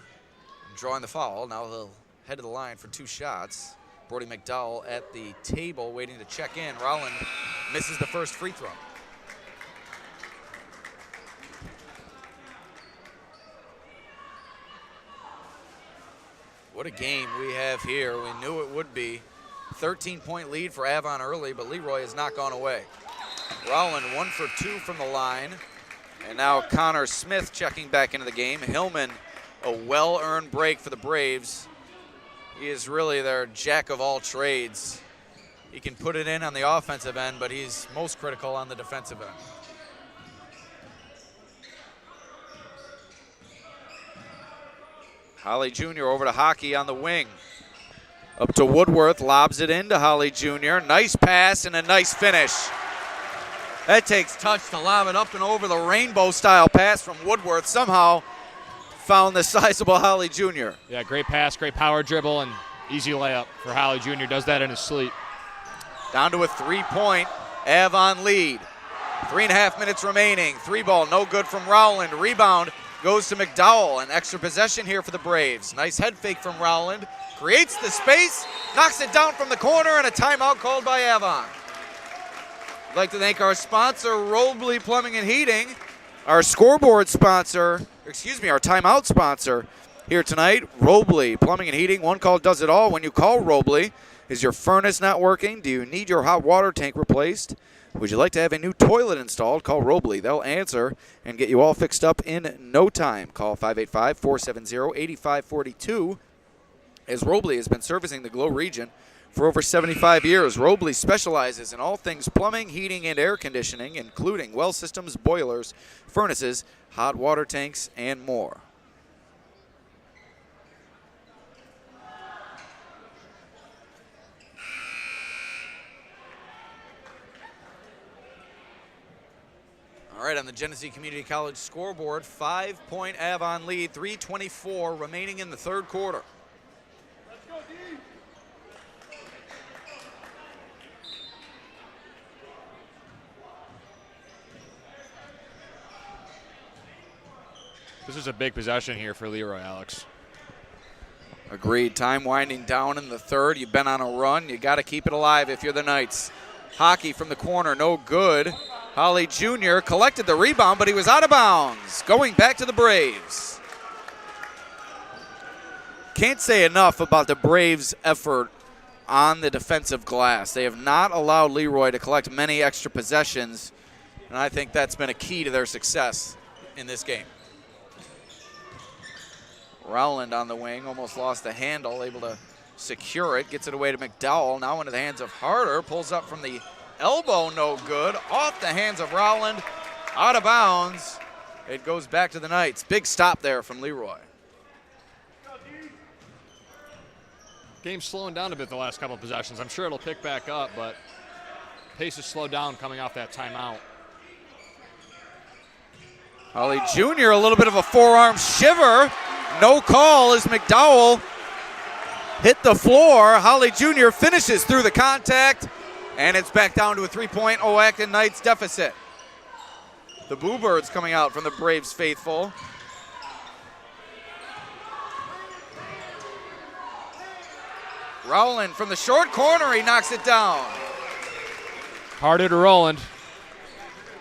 and drawing the foul. Now he'll head to the line for 2 shots. Brody McDowell at the table waiting to check in. Rowland misses the first free throw. What a game we have here. We knew it would be. 13-point lead for Avon early, but Leroy has not gone away. Rowland 1 for 2 from the line. And now Connor Smith checking back into the game. Hillman, a well-earned break for the Braves. He is really their jack of all trades. He can put it in on the offensive end, but he's most critical on the defensive end. Holly Jr. over to Hockey on the wing. Up to Woodworth, lobs it into Holly Jr. Nice pass and a nice finish. That takes touch to lob it up and over. The rainbow-style pass from Woodworth somehow found the sizable Holly Jr. Yeah, great pass, great power dribble, and easy layup for Holly Jr. Does that in his sleep. Down to a 3-point Avon lead. 3.5 minutes remaining. 3-ball, no good from Rowland. Rebound goes to McDowell. An extra possession here for the Braves. Nice head fake from Rowland. Creates the space, knocks it down from the corner, and a timeout called by Avon. I'd like to thank our sponsor, Robley Plumbing and Heating, our scoreboard sponsor, our timeout sponsor here tonight, Robley Plumbing and Heating. One call does it all. When you call Robley, is your furnace not working? Do you need your hot water tank replaced? Would you like to have a new toilet installed? Call Robley. They'll answer and get you all fixed up in no time. Call 585-470-8542. As Robley has been servicing the Glow region For over 75 years, Robley specializes in all things plumbing, heating, and air conditioning, including well systems, boilers, furnaces, hot water tanks, and more. All right, on the Genesee Community College scoreboard, 5-point Avon lead, 3:24 remaining in the third quarter. This is a big possession here for Leroy, Alex. Agreed. Time winding down in the third. You've been on a run. You got to keep it alive if you're the Knights. Hockey from the corner, no good. Holly Jr. collected the rebound, but he was out of bounds. Going back to the Braves. Can't say enough about the Braves' effort on the defensive glass. They have not allowed Leroy to collect many extra possessions, and I think that's been a key to their success in this game. Rowland on the wing, almost lost the handle, able to secure it, gets it away to McDowell, now into the hands of Harder, pulls up from the elbow, no good, off the hands of Rowland, out of bounds. It goes back to the Knights. Big stop there from Leroy. Game's slowing down a bit the last couple of possessions. I'm sure it'll pick back up, but pace is slowed down coming off that timeout. Holly Jr., a little bit of a forearm shiver. No call as McDowell hit the floor. Holly Jr. finishes through the contact, and it's back down to a 3-point Acton Knights deficit. The Boo Birds coming out from the Braves faithful. Rowland from the short corner, he knocks it down. Harder to Rowland.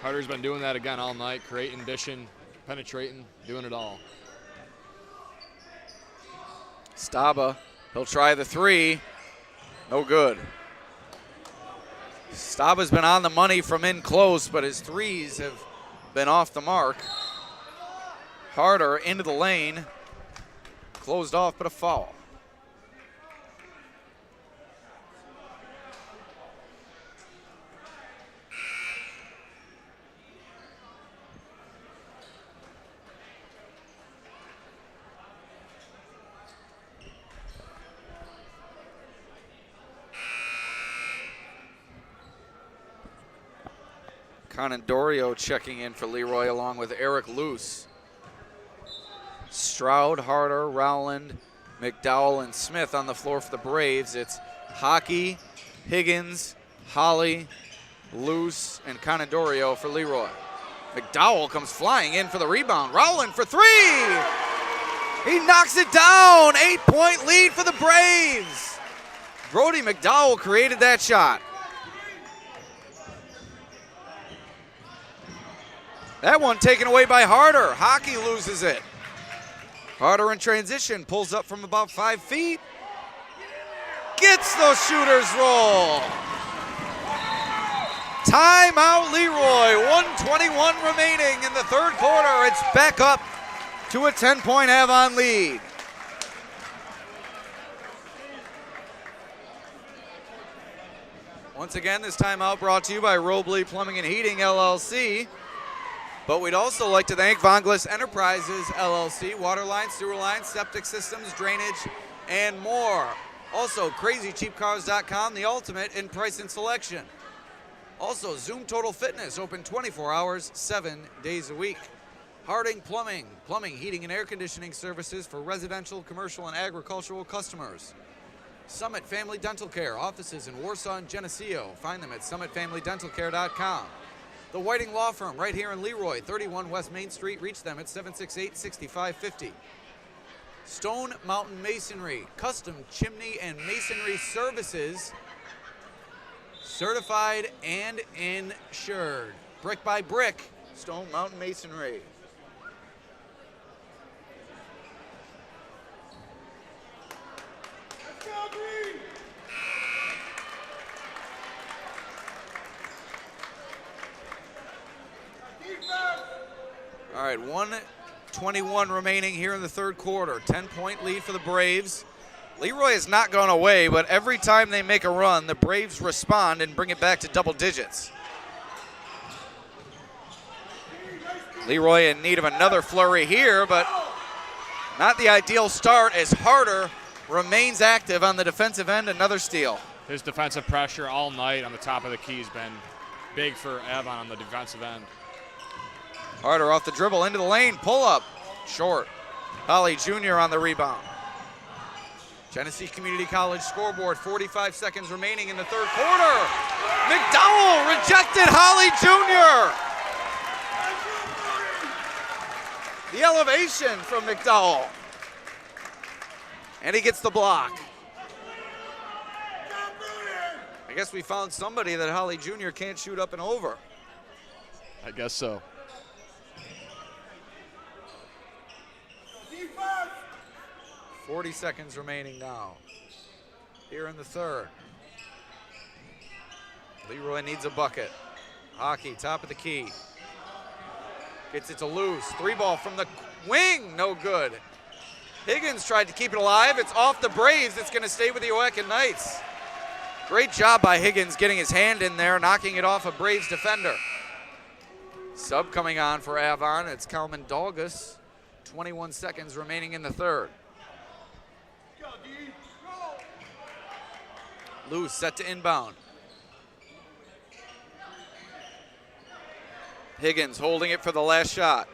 Harder's been doing that again all night, creating, dishing, penetrating, doing it all. Staba, he'll try the three. No good. Staba's been on the money from in close, but his threes have been off the mark. Harder into the lane. Closed off, but a foul. Conandorio checking in for Leroy along with Eric Luce. Stroud, Harder, Rowland, McDowell, and Smith on the floor for the Braves. It's Hockey, Higgins, Holly, Luce, and Conandorio for Leroy. McDowell comes flying in for the rebound. Rowland for three! He knocks it down! 8-point lead for the Braves! Brody McDowell created that shot. That one taken away by Harder. Hockey loses it. Harder in transition, pulls up from about 5 feet. Gets the shooter's roll. Timeout Leroy, 1:21 remaining in the third quarter. It's back up to a 10-point Avon lead. Once again, this timeout brought to you by Robley Plumbing and Heating, LLC. But we'd also like to thank Von Gliss Enterprises, LLC, water lines, sewer lines, septic systems, drainage, and more. Also, CrazyCheapCars.com, the ultimate in price and selection. Also, Zoom Total Fitness, open 24 hours, 7 days a week. Harding Plumbing, plumbing, heating, and air conditioning services for residential, commercial, and agricultural customers. Summit Family Dental Care, offices in Warsaw and Geneseo. Find them at summitfamilydentalcare.com. The Whiting Law Firm, right here in Leroy, 31 West Main Street. Reach them at 768-6550. Stone Mountain Masonry, custom chimney and masonry services, certified and insured. Brick by brick, Stone Mountain Masonry. All right, 1:21 remaining here in the third quarter. 10-point lead for the Braves. Leroy has not gone away, but every time they make a run, the Braves respond and bring it back to double digits. Leroy in need of another flurry here, but not the ideal start as Harder remains active on the defensive end. Another steal. His defensive pressure all night on the top of the key has been big for Avon on the defensive end. Harder off the dribble into the lane, pull up, short. Holly Jr. on the rebound. Genesee Community College scoreboard, 45 seconds remaining in the third quarter. McDowell rejected Holly Jr. The elevation from McDowell. And he gets the block. I guess we found somebody that Holly Jr. can't shoot up and over. I guess so. 40 seconds remaining now. Here in the third. Leroy needs a bucket. Hockey, top of the key. Gets it to loose. Three ball from the wing, no good. Higgins tried to keep it alive. It's off the Braves. It's going to stay with the Oaken Knights. Great job by Higgins getting his hand in there, knocking it off a Braves defender. Sub coming on for Avon. It's Kalman Dalgas. 21 seconds remaining in the third. Loose, set to inbound. Higgins holding it for the last shot.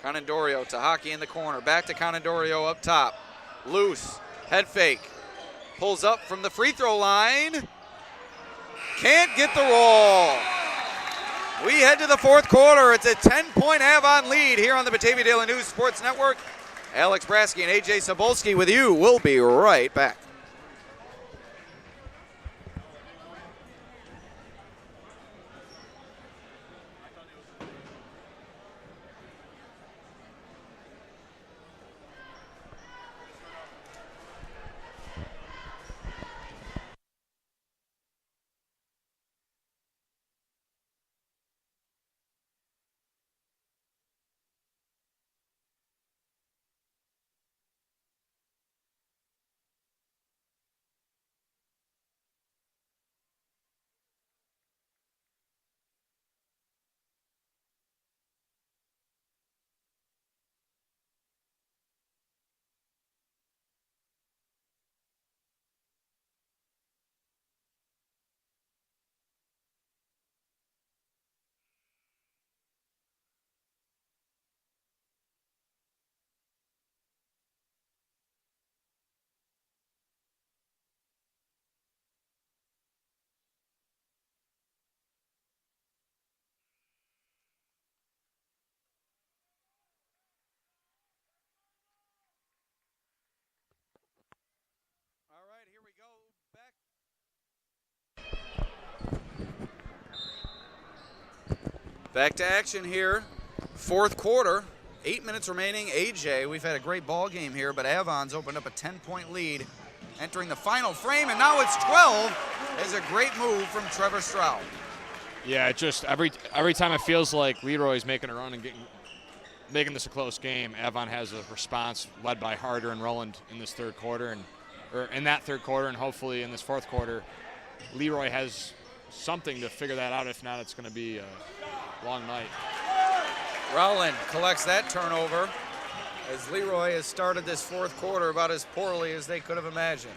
Conandorio to Hockey in the corner. Back to Conandorio up top. Loose, head fake. Pulls up from the free throw line. Can't get the roll. We head to the fourth quarter. It's a 10-point Avon lead here on the Batavia Daily News Sports Network. Alex Brasky and Ajay Cybulski with you. We'll be right back. All right, here we go. Back to action here. Fourth quarter, 8 minutes remaining. AJ, we've had a great ball game here, but Avon's opened up a 10-point lead entering the final frame, and now it's 12. Is a great move from Trevor Stroud. Yeah, it just every time it feels like Leroy's making a run and making this a close game, Avon has a response led by Harder and Rowland in this third quarter, or in that third quarter, and hopefully in this fourth quarter, Leroy has something to figure that out. If not, it's going to be a long night. Rowland collects that turnover as Leroy has started this fourth quarter about as poorly as they could have imagined.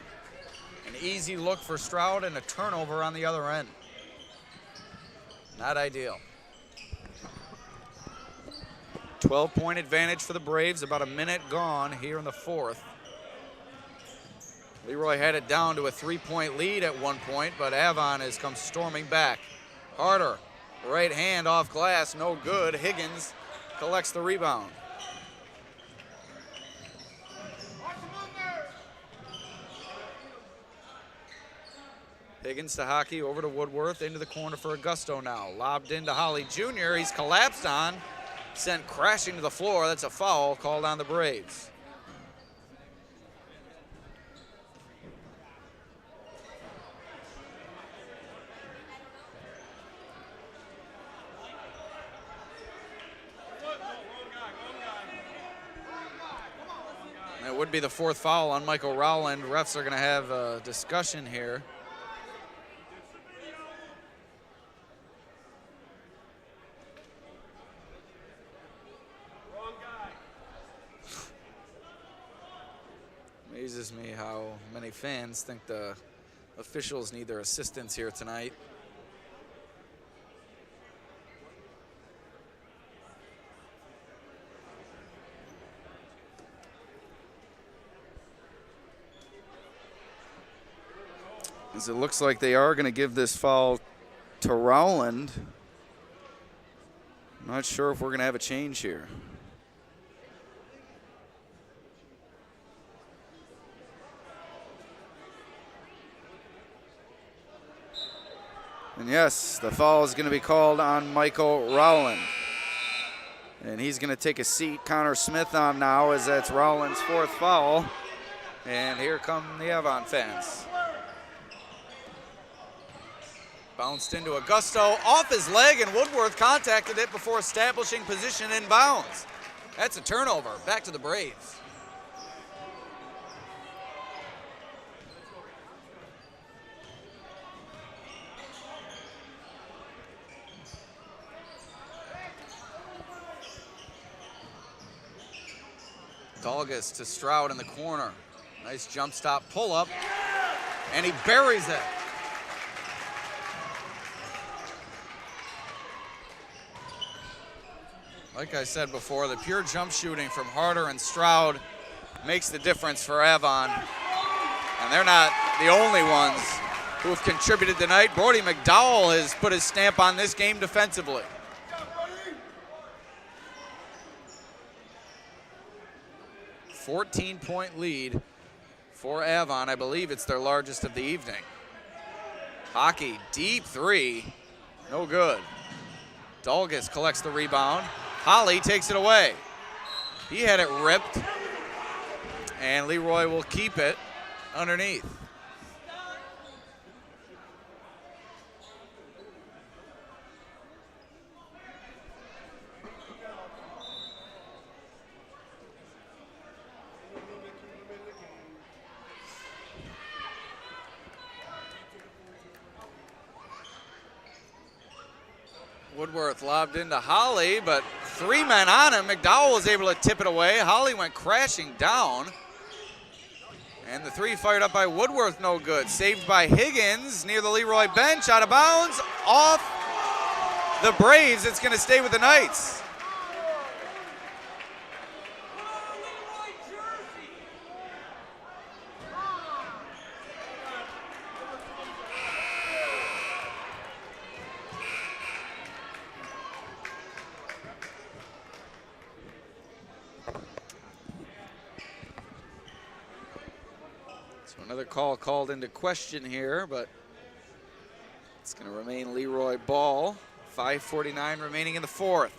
An easy look for Stroud and a turnover on the other end. Not ideal. 12-point advantage for the Braves, about a minute gone here in the fourth. Leroy had it down to a 3-point lead at one point, but Avon has come storming back. Harder, right hand off glass, no good. Higgins collects the rebound. Higgins to Hockey, over to Woodworth, into the corner for Augusto now. Lobbed into Holly Jr., he's collapsed on, sent crashing to the floor. That's a foul called on the Braves. be the 4th foul on Michael Rowland. Refs are going to have a discussion here. Amazes me how many fans think the officials need their assistance here tonight. As it looks like they are going to give this foul to Rowland. Not sure if we're going to have a change here. And yes, the foul is going to be called on Michael Rowland. And he's going to take a seat. Connor Smith on now as that's Rowland's 4th foul. And here come the Avon fans. Bounced into Augusto off his leg, and Woodworth contacted it before establishing position in bounds. That's a turnover. Back to the Braves. Dalgas to Stroud in the corner. Nice jump stop pull up, and he buries it. Like I said before, the pure jump shooting from Harder and Stroud makes the difference for Avon. And they're not the only ones who have contributed tonight. Brody McDowell has put his stamp on this game defensively. A 14-point lead for Avon. I believe it's their largest of the evening. Hockey, deep 3, no good. Dalgas collects the rebound. Holly takes it away. He had it ripped, and Leroy will keep it underneath. Woodworth lobbed into Holly, but 3 men on him. McDowell was able to tip it away. Holly went crashing down. And the 3 fired up by Woodworth, no good. Saved by Higgins near the Leroy bench, out of bounds, off the Braves. It's going to stay with the Knights. Another call called into question here, but it's going to remain Leroy ball. 5:49 remaining in the 4th.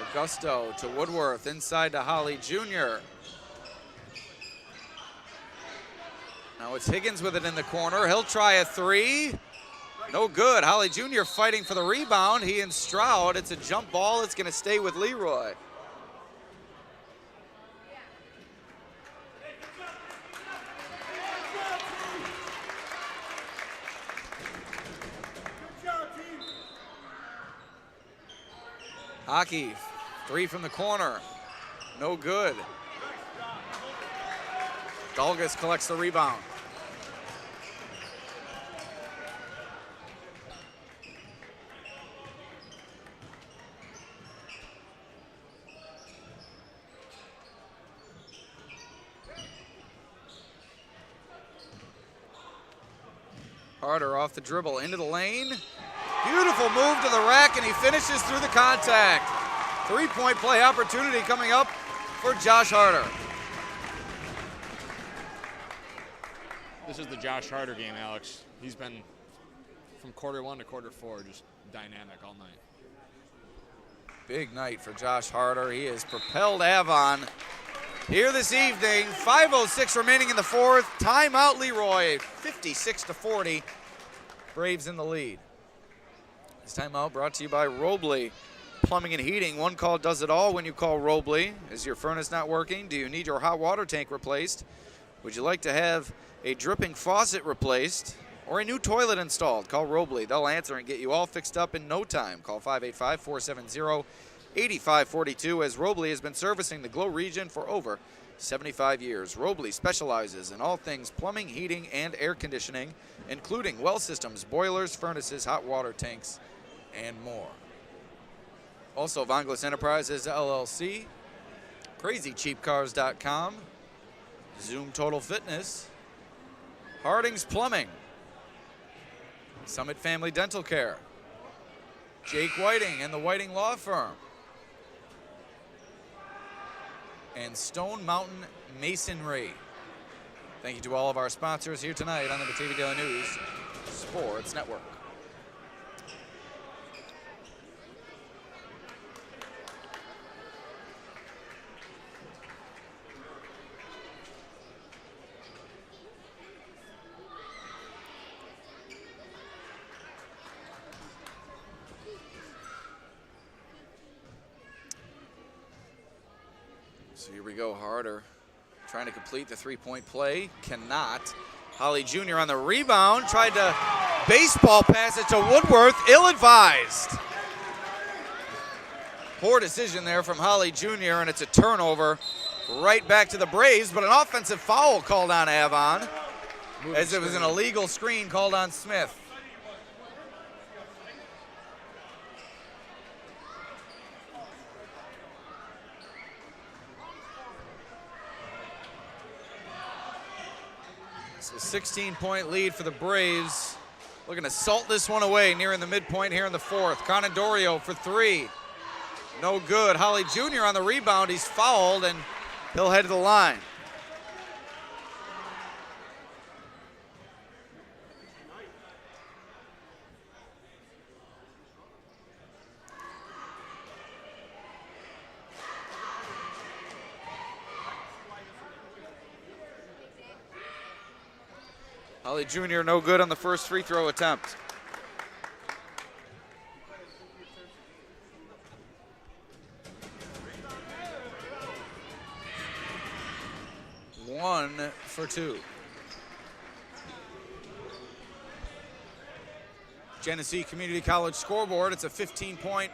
Augusto to Woodworth, inside to Holly Jr. Now it's Higgins with it in the corner. He'll try a 3. No good. Holly Jr. fighting for the rebound. He and Stroud. It's a jump ball. It's going to stay with Leroy. Hockey, 3 from the corner, no good. Dalgas collects the rebound. Harder off the dribble into the lane. Beautiful move to the rack, and he finishes through the contact. 3-point play opportunity coming up for Josh Harder. This is the Josh Harder game, Alex. He's been, from quarter 1 to quarter 4, just dynamic all night. Big night for Josh Harder. He has propelled Avon here this evening. 5:06 remaining in the 4th. Timeout Leroy, 56-40. Braves in the lead. This timeout brought to you by Robley Plumbing and Heating. One call does it all when you call Robley. Is your furnace not working? Do you need your hot water tank replaced? Would you like to have a dripping faucet replaced or a new toilet installed? Call Robley. They'll answer and get you all fixed up in no time. Call 585-470-8542 as Robley has been servicing the Glow region for over 75 years. Robley specializes in all things plumbing, heating, and air conditioning, including well systems, boilers, furnaces, hot water tanks, and more. Also, Vonglis Enterprises, LLC, CrazyCheapCars.com, Zoom Total Fitness, Harding's Plumbing, Summit Family Dental Care, Jake Whiting and the Whiting Law Firm, and Stone Mountain Masonry. Thank you to all of our sponsors here tonight on the Batavia Daily News Sports Network. So here we go, Harder trying to complete the three-point play, cannot. Holly Jr. on the rebound, tried to baseball pass it to Woodworth, ill-advised. Poor decision there from Holly Jr., and it's a turnover right back to the Braves, but an offensive foul called on Avon as it was an illegal screen called on Smith. So 16-point lead for the Braves. Looking to salt this one away nearing the midpoint here in the fourth. Conadorio for three. No good. Holly Jr. on the rebound. He's fouled, and he'll head to the line. Holly Jr. no good on the first free throw attempt. One for two. Genesee Community College scoreboard. It's a 15-point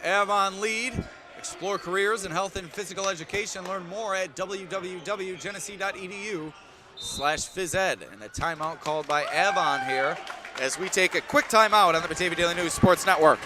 Avon lead. Explore careers in health and physical education. Learn more at www.genesee.edu/phys ed. And a timeout called by Avon here as we take a quick timeout on the Batavia Daily News Sports Network.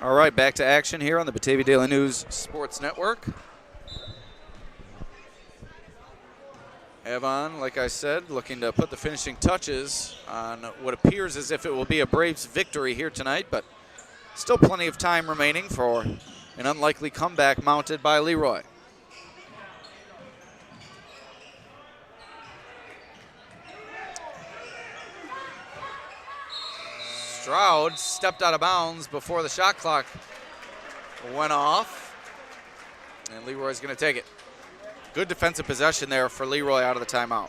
All right, back to action here on the Batavia Daily News Sports Network. Avon, like I said, looking to put the finishing touches on what appears as if it will be a Braves victory here tonight, but still plenty of time remaining for an unlikely comeback mounted by Leroy. Stroud stepped out of bounds before the shot clock went off, and Leroy's going to take it. Good defensive possession there for Leroy out of the timeout.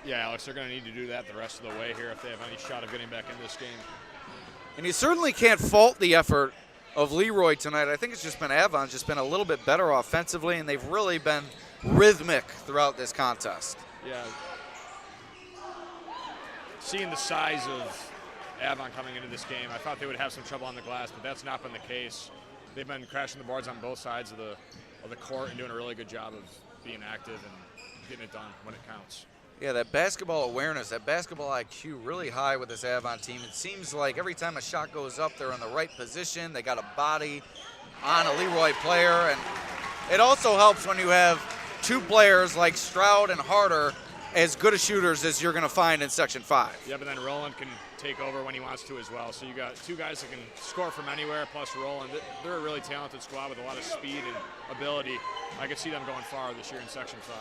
Yeah, Alex, they're going to need to do that the rest of the way here if they have any shot of getting back in this game. And you certainly can't fault the effort of Leroy tonight. I think it's just been Avon's just been a little bit better offensively, and they've really been rhythmic throughout this contest. Yeah. Seeing the size of Avon coming into this game, I thought they would have some trouble on the glass, but that's not been the case. They've been crashing the boards on both sides of the of the court and doing a really good job of being active and getting it done when it counts. Yeah, that basketball awareness, that basketball IQ really high with this Avon team. It seems like every time a shot goes up, they're in the right position. They got a body on a Leroy player. And it also helps when you have two players like Stroud and Harder as good as shooters as you're going to find in Section 5. Yeah, but then Roland can take over when he wants to as well. So you got two guys that can score from anywhere, plus Roland. They're a really talented squad with a lot of speed and ability. I could see them going far this year in Section 5.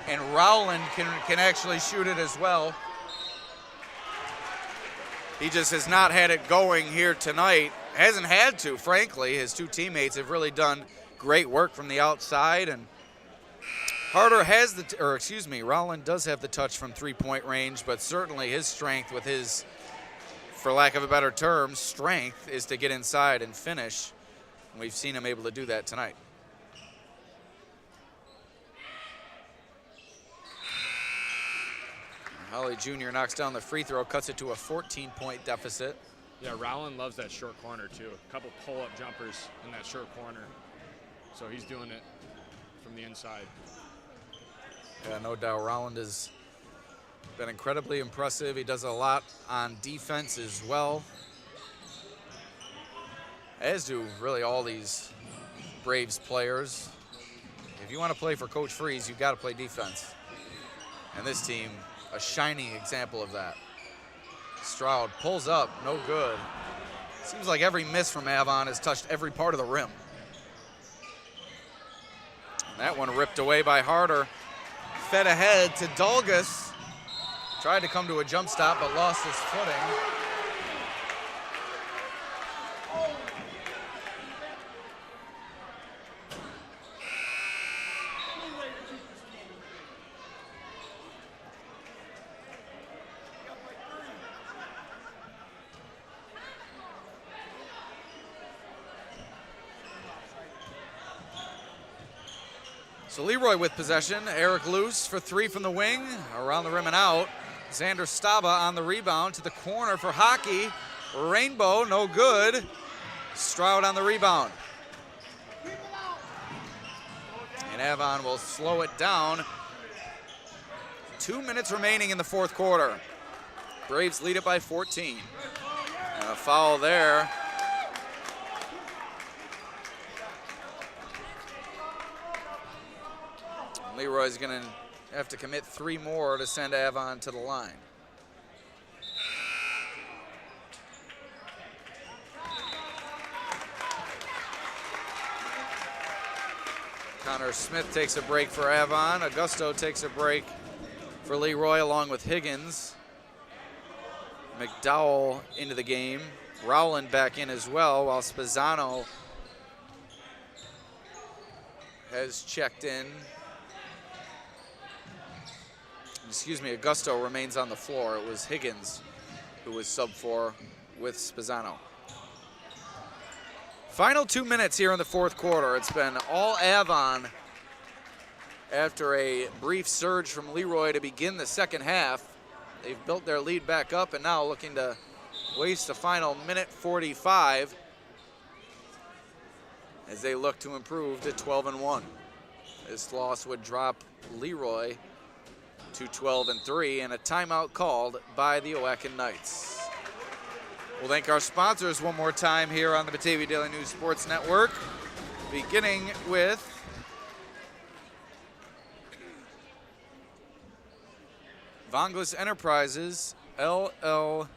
And Rowland can actually shoot it as well. He just has not had it going here tonight. Hasn't had to, frankly. His two teammates have really done great work from the outside. And Harder has Rowland does have the touch from three-point range, but certainly his strength with his, for lack of a better term, strength is to get inside and finish. And we've seen him able to do that tonight. Holly Jr. knocks down the free throw, cuts it to a 14-point deficit. Yeah, Rowland loves that short corner, too. A couple pull-up jumpers in that short corner. So he's doing it from the inside. Yeah, no doubt. Rowland has been incredibly impressive. He does a lot on defense as well, as do really all these Braves players. If you want to play for Coach Freeze, you've got to play defense. And this team, a shining example of that. Stroud pulls up, no good. Seems like every miss from Avon has touched every part of the rim. And that one ripped away by Harder. Fed ahead to Dolgus. Tried to come to a jump stop, but lost his footing. So Leroy with possession. Eric loose for three from the wing. Around the rim and out. Xander Staba on the rebound to the corner for Hockey. Rainbow, no good. Stroud on the rebound. And Avon will slow it down. 2 minutes remaining in the fourth quarter. Braves lead it by 14. And a foul there. Leroy's going to have to commit three more to send Avon to the line. Connor Smith takes a break for Avon. Augusto takes a break for Leroy along with Higgins. McDowell into the game. Rowland back in as well, while Spezzano has checked in. Augusto remains on the floor. It was Higgins who was sub for with Spezzano. Final 2 minutes here in the fourth quarter. It's been all Avon after a brief surge from Leroy to begin the second half. They've built their lead back up and now looking to waste the final minute 45 as they look to improve to 12-1. This loss would drop Leroy to 12-3 and a timeout called by the Oaken Knights. We'll thank our sponsors one more time here on the Batavia Daily News Sports Network, beginning with Vonglis Enterprises, LLC.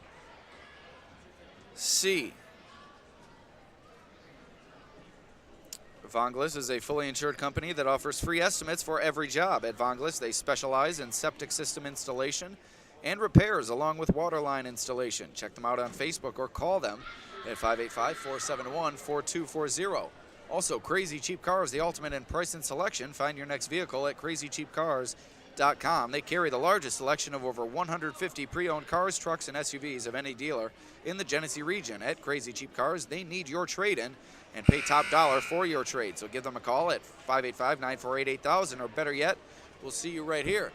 Vonglis is a fully insured company that offers free estimates for every job. At Vonglis, they specialize in septic system installation and repairs along with waterline installation. Check them out on Facebook or call them at 585-471-4240. Also, Crazy Cheap Cars, the ultimate in price and selection. Find your next vehicle at crazycheapcars.com. They carry the largest selection of over 150 pre-owned cars, trucks, and SUVs of any dealer in the Genesee region. At Crazy Cheap Cars, they need your trade-in and pay top dollar for your trade. So give them a call at 585-948-8000, or better yet, we'll see you right here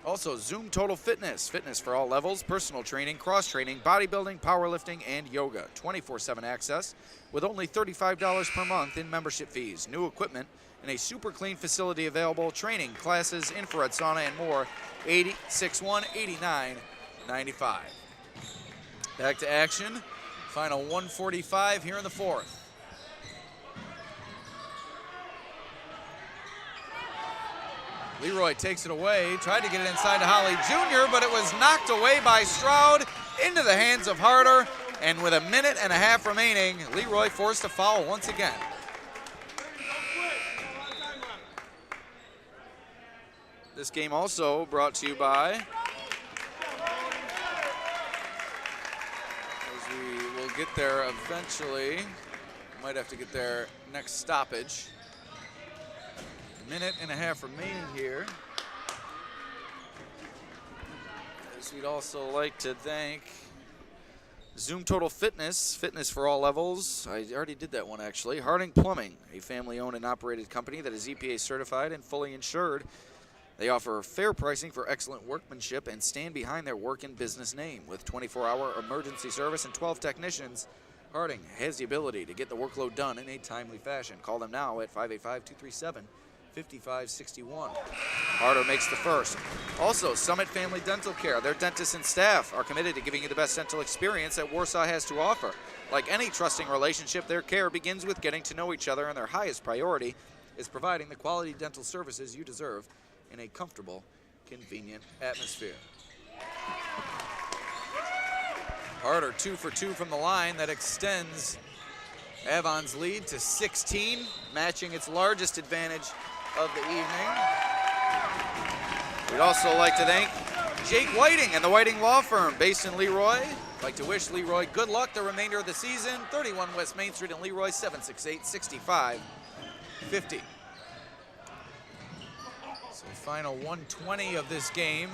Also, Zoom Total Fitness, fitness for all levels, personal training, cross-training, bodybuilding, powerlifting, and yoga. 24/7 access with only $35 per month in membership fees. New equipment and a super clean facility available, training, classes, infrared sauna, and more. 861-8995. Back to action. Final 1:45 here in the fourth. Leroy takes it away, tried to get it inside to Holly Jr., but it was knocked away by Stroud into the hands of Harder. And with a minute and a half remaining, Leroy forced a foul once again. This game also brought to you by, as we will get there eventually, might have to get there next stoppage. Minute and a half remaining here. As we'd also like to thank Zoom Total Fitness, fitness for all levels. I already did that one actually. Harding Plumbing, a family-owned and operated company that is EPA certified and fully insured. They offer fair pricing for excellent workmanship and stand behind their work and business name. With 24-hour emergency service and 12 technicians, Harding has the ability to get the workload done in a timely fashion. Call them now at 585-237-5561. Harder makes the first. Also, Summit Family Dental Care. Their dentists and staff are committed to giving you the best dental experience that Warsaw has to offer. Like any trusting relationship, their care begins with getting to know each other, and their highest priority is providing the quality dental services you deserve in a comfortable, convenient atmosphere. Harder 2 for 2 from the line. That extends Avon's lead to 16, matching its largest advantage of the evening. We'd also like to thank Jake Whiting and the Whiting Law Firm based in Leroy. I'd like to wish Leroy good luck the remainder of the season. 31 West Main Street in Leroy, 768-6550. So final 120 of this game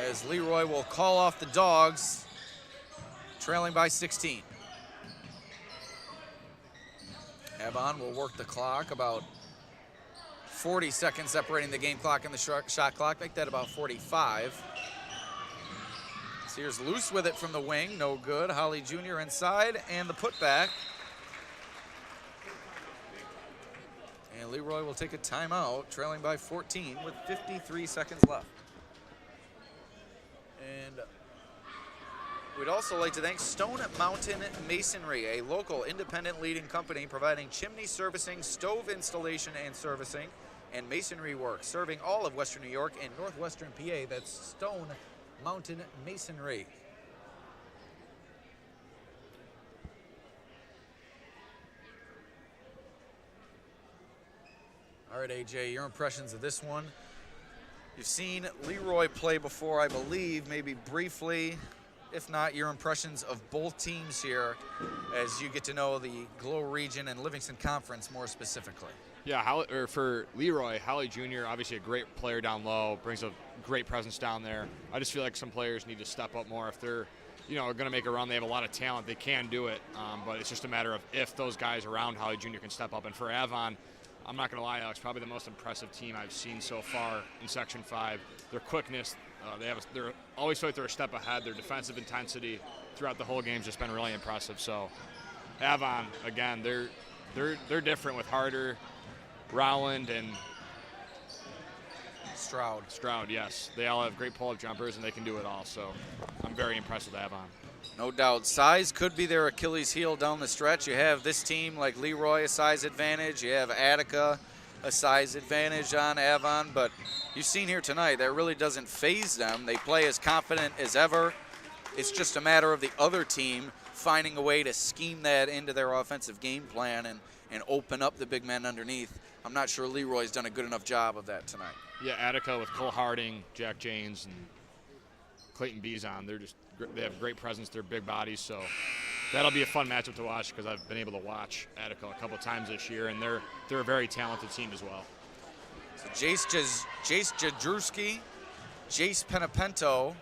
as Leroy will call off the Dogs, trailing by 16. Avon will work the clock, about 40 seconds separating the game clock and the shot clock. Make that about 45. Sears loose with it from the wing, no good. Holly Jr. inside, and the putback. And Leroy will take a timeout, trailing by 14 with 53 seconds left. And we'd also like to thank Stone Mountain Masonry, a local independent leading company providing chimney servicing, stove installation and servicing, and masonry work, serving all of Western New York and northwestern PA. That's Stone Mountain Masonry. All right, AJ, your impressions of this one. You've seen Leroy play before, I believe, maybe briefly. If not, your impressions of both teams here as you get to know the Glow region and Livingston Conference more specifically. Yeah, for Leroy, Holly Jr., obviously a great player down low, brings a great presence down there. I just feel like some players need to step up more. If they're, going to make a run, they have a lot of talent, they can do it. But it's just a matter of if those guys around Holly Jr. can step up. And for Avon, I'm not going to lie, Alex, probably the most impressive team I've seen so far in Section 5. Their quickness, they're always feel like they're a step ahead. Their defensive intensity throughout the whole game has just been really impressive. So Avon, again, they're different with Harder, Rowland, and Stroud, yes. They all have great pull-up jumpers, and they can do it all. So I'm very impressed with Avon. No doubt. Size could be their Achilles heel down the stretch. You have this team like Leroy, a size advantage. You have Attica, a size advantage on Avon. But you've seen here tonight, that really doesn't faze them. They play as confident as ever. It's just a matter of the other team finding a way to scheme that into their offensive game plan and open up the big men underneath. I'm not sure Leroy's done a good enough job of that tonight. Yeah, Attica with Cole Harding, Jack Janes, and Clayton Beazon. They have great presence. They're big bodies, so that'll be a fun matchup to watch because I've been able to watch Attica a couple times this year, and they're a very talented team as well. So Jace Jadrewski, Jace Penapento,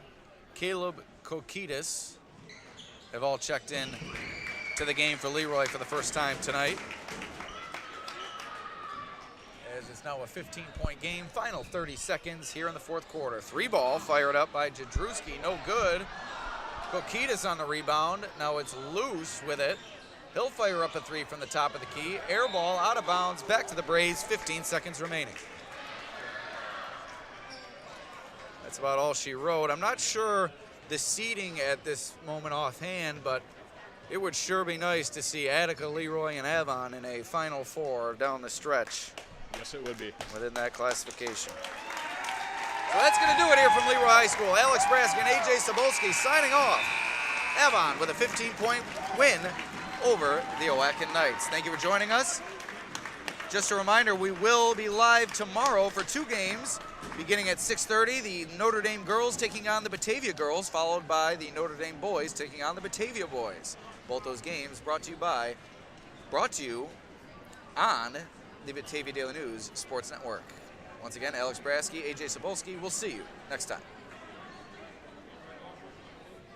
Caleb Kokidis have all checked in to the game for Leroy for the first time tonight. As this now a 15-point game. Final 30 seconds here in the fourth quarter. 3-ball fired up by Jadrewski. No good. Kokitas on the rebound. Now it's loose with it. He'll fire up a 3 from the top of the key. Air ball out of bounds. Back to the Braves. 15 seconds remaining. That's about all she wrote. I'm not sure the seeding at this moment offhand, but it would sure be nice to see Attica, Leroy, and Avon in a Final Four down the stretch. Yes, it would be. Within that classification. So that's going to do it here from Leroy High School. Alex Brasky and Ajay Cybulski signing off. Avon with a 15-point win over the Oaken Knights. Thank you for joining us. Just a reminder, we will be live tomorrow for 2 games. Beginning at 6:30, the Notre Dame girls taking on the Batavia girls, followed by the Notre Dame boys taking on the Batavia boys. Both those games brought to you on the Batavia Daily News Sports Network. Once again, Alex Brasky, Ajay Cybulski. We'll see you next time.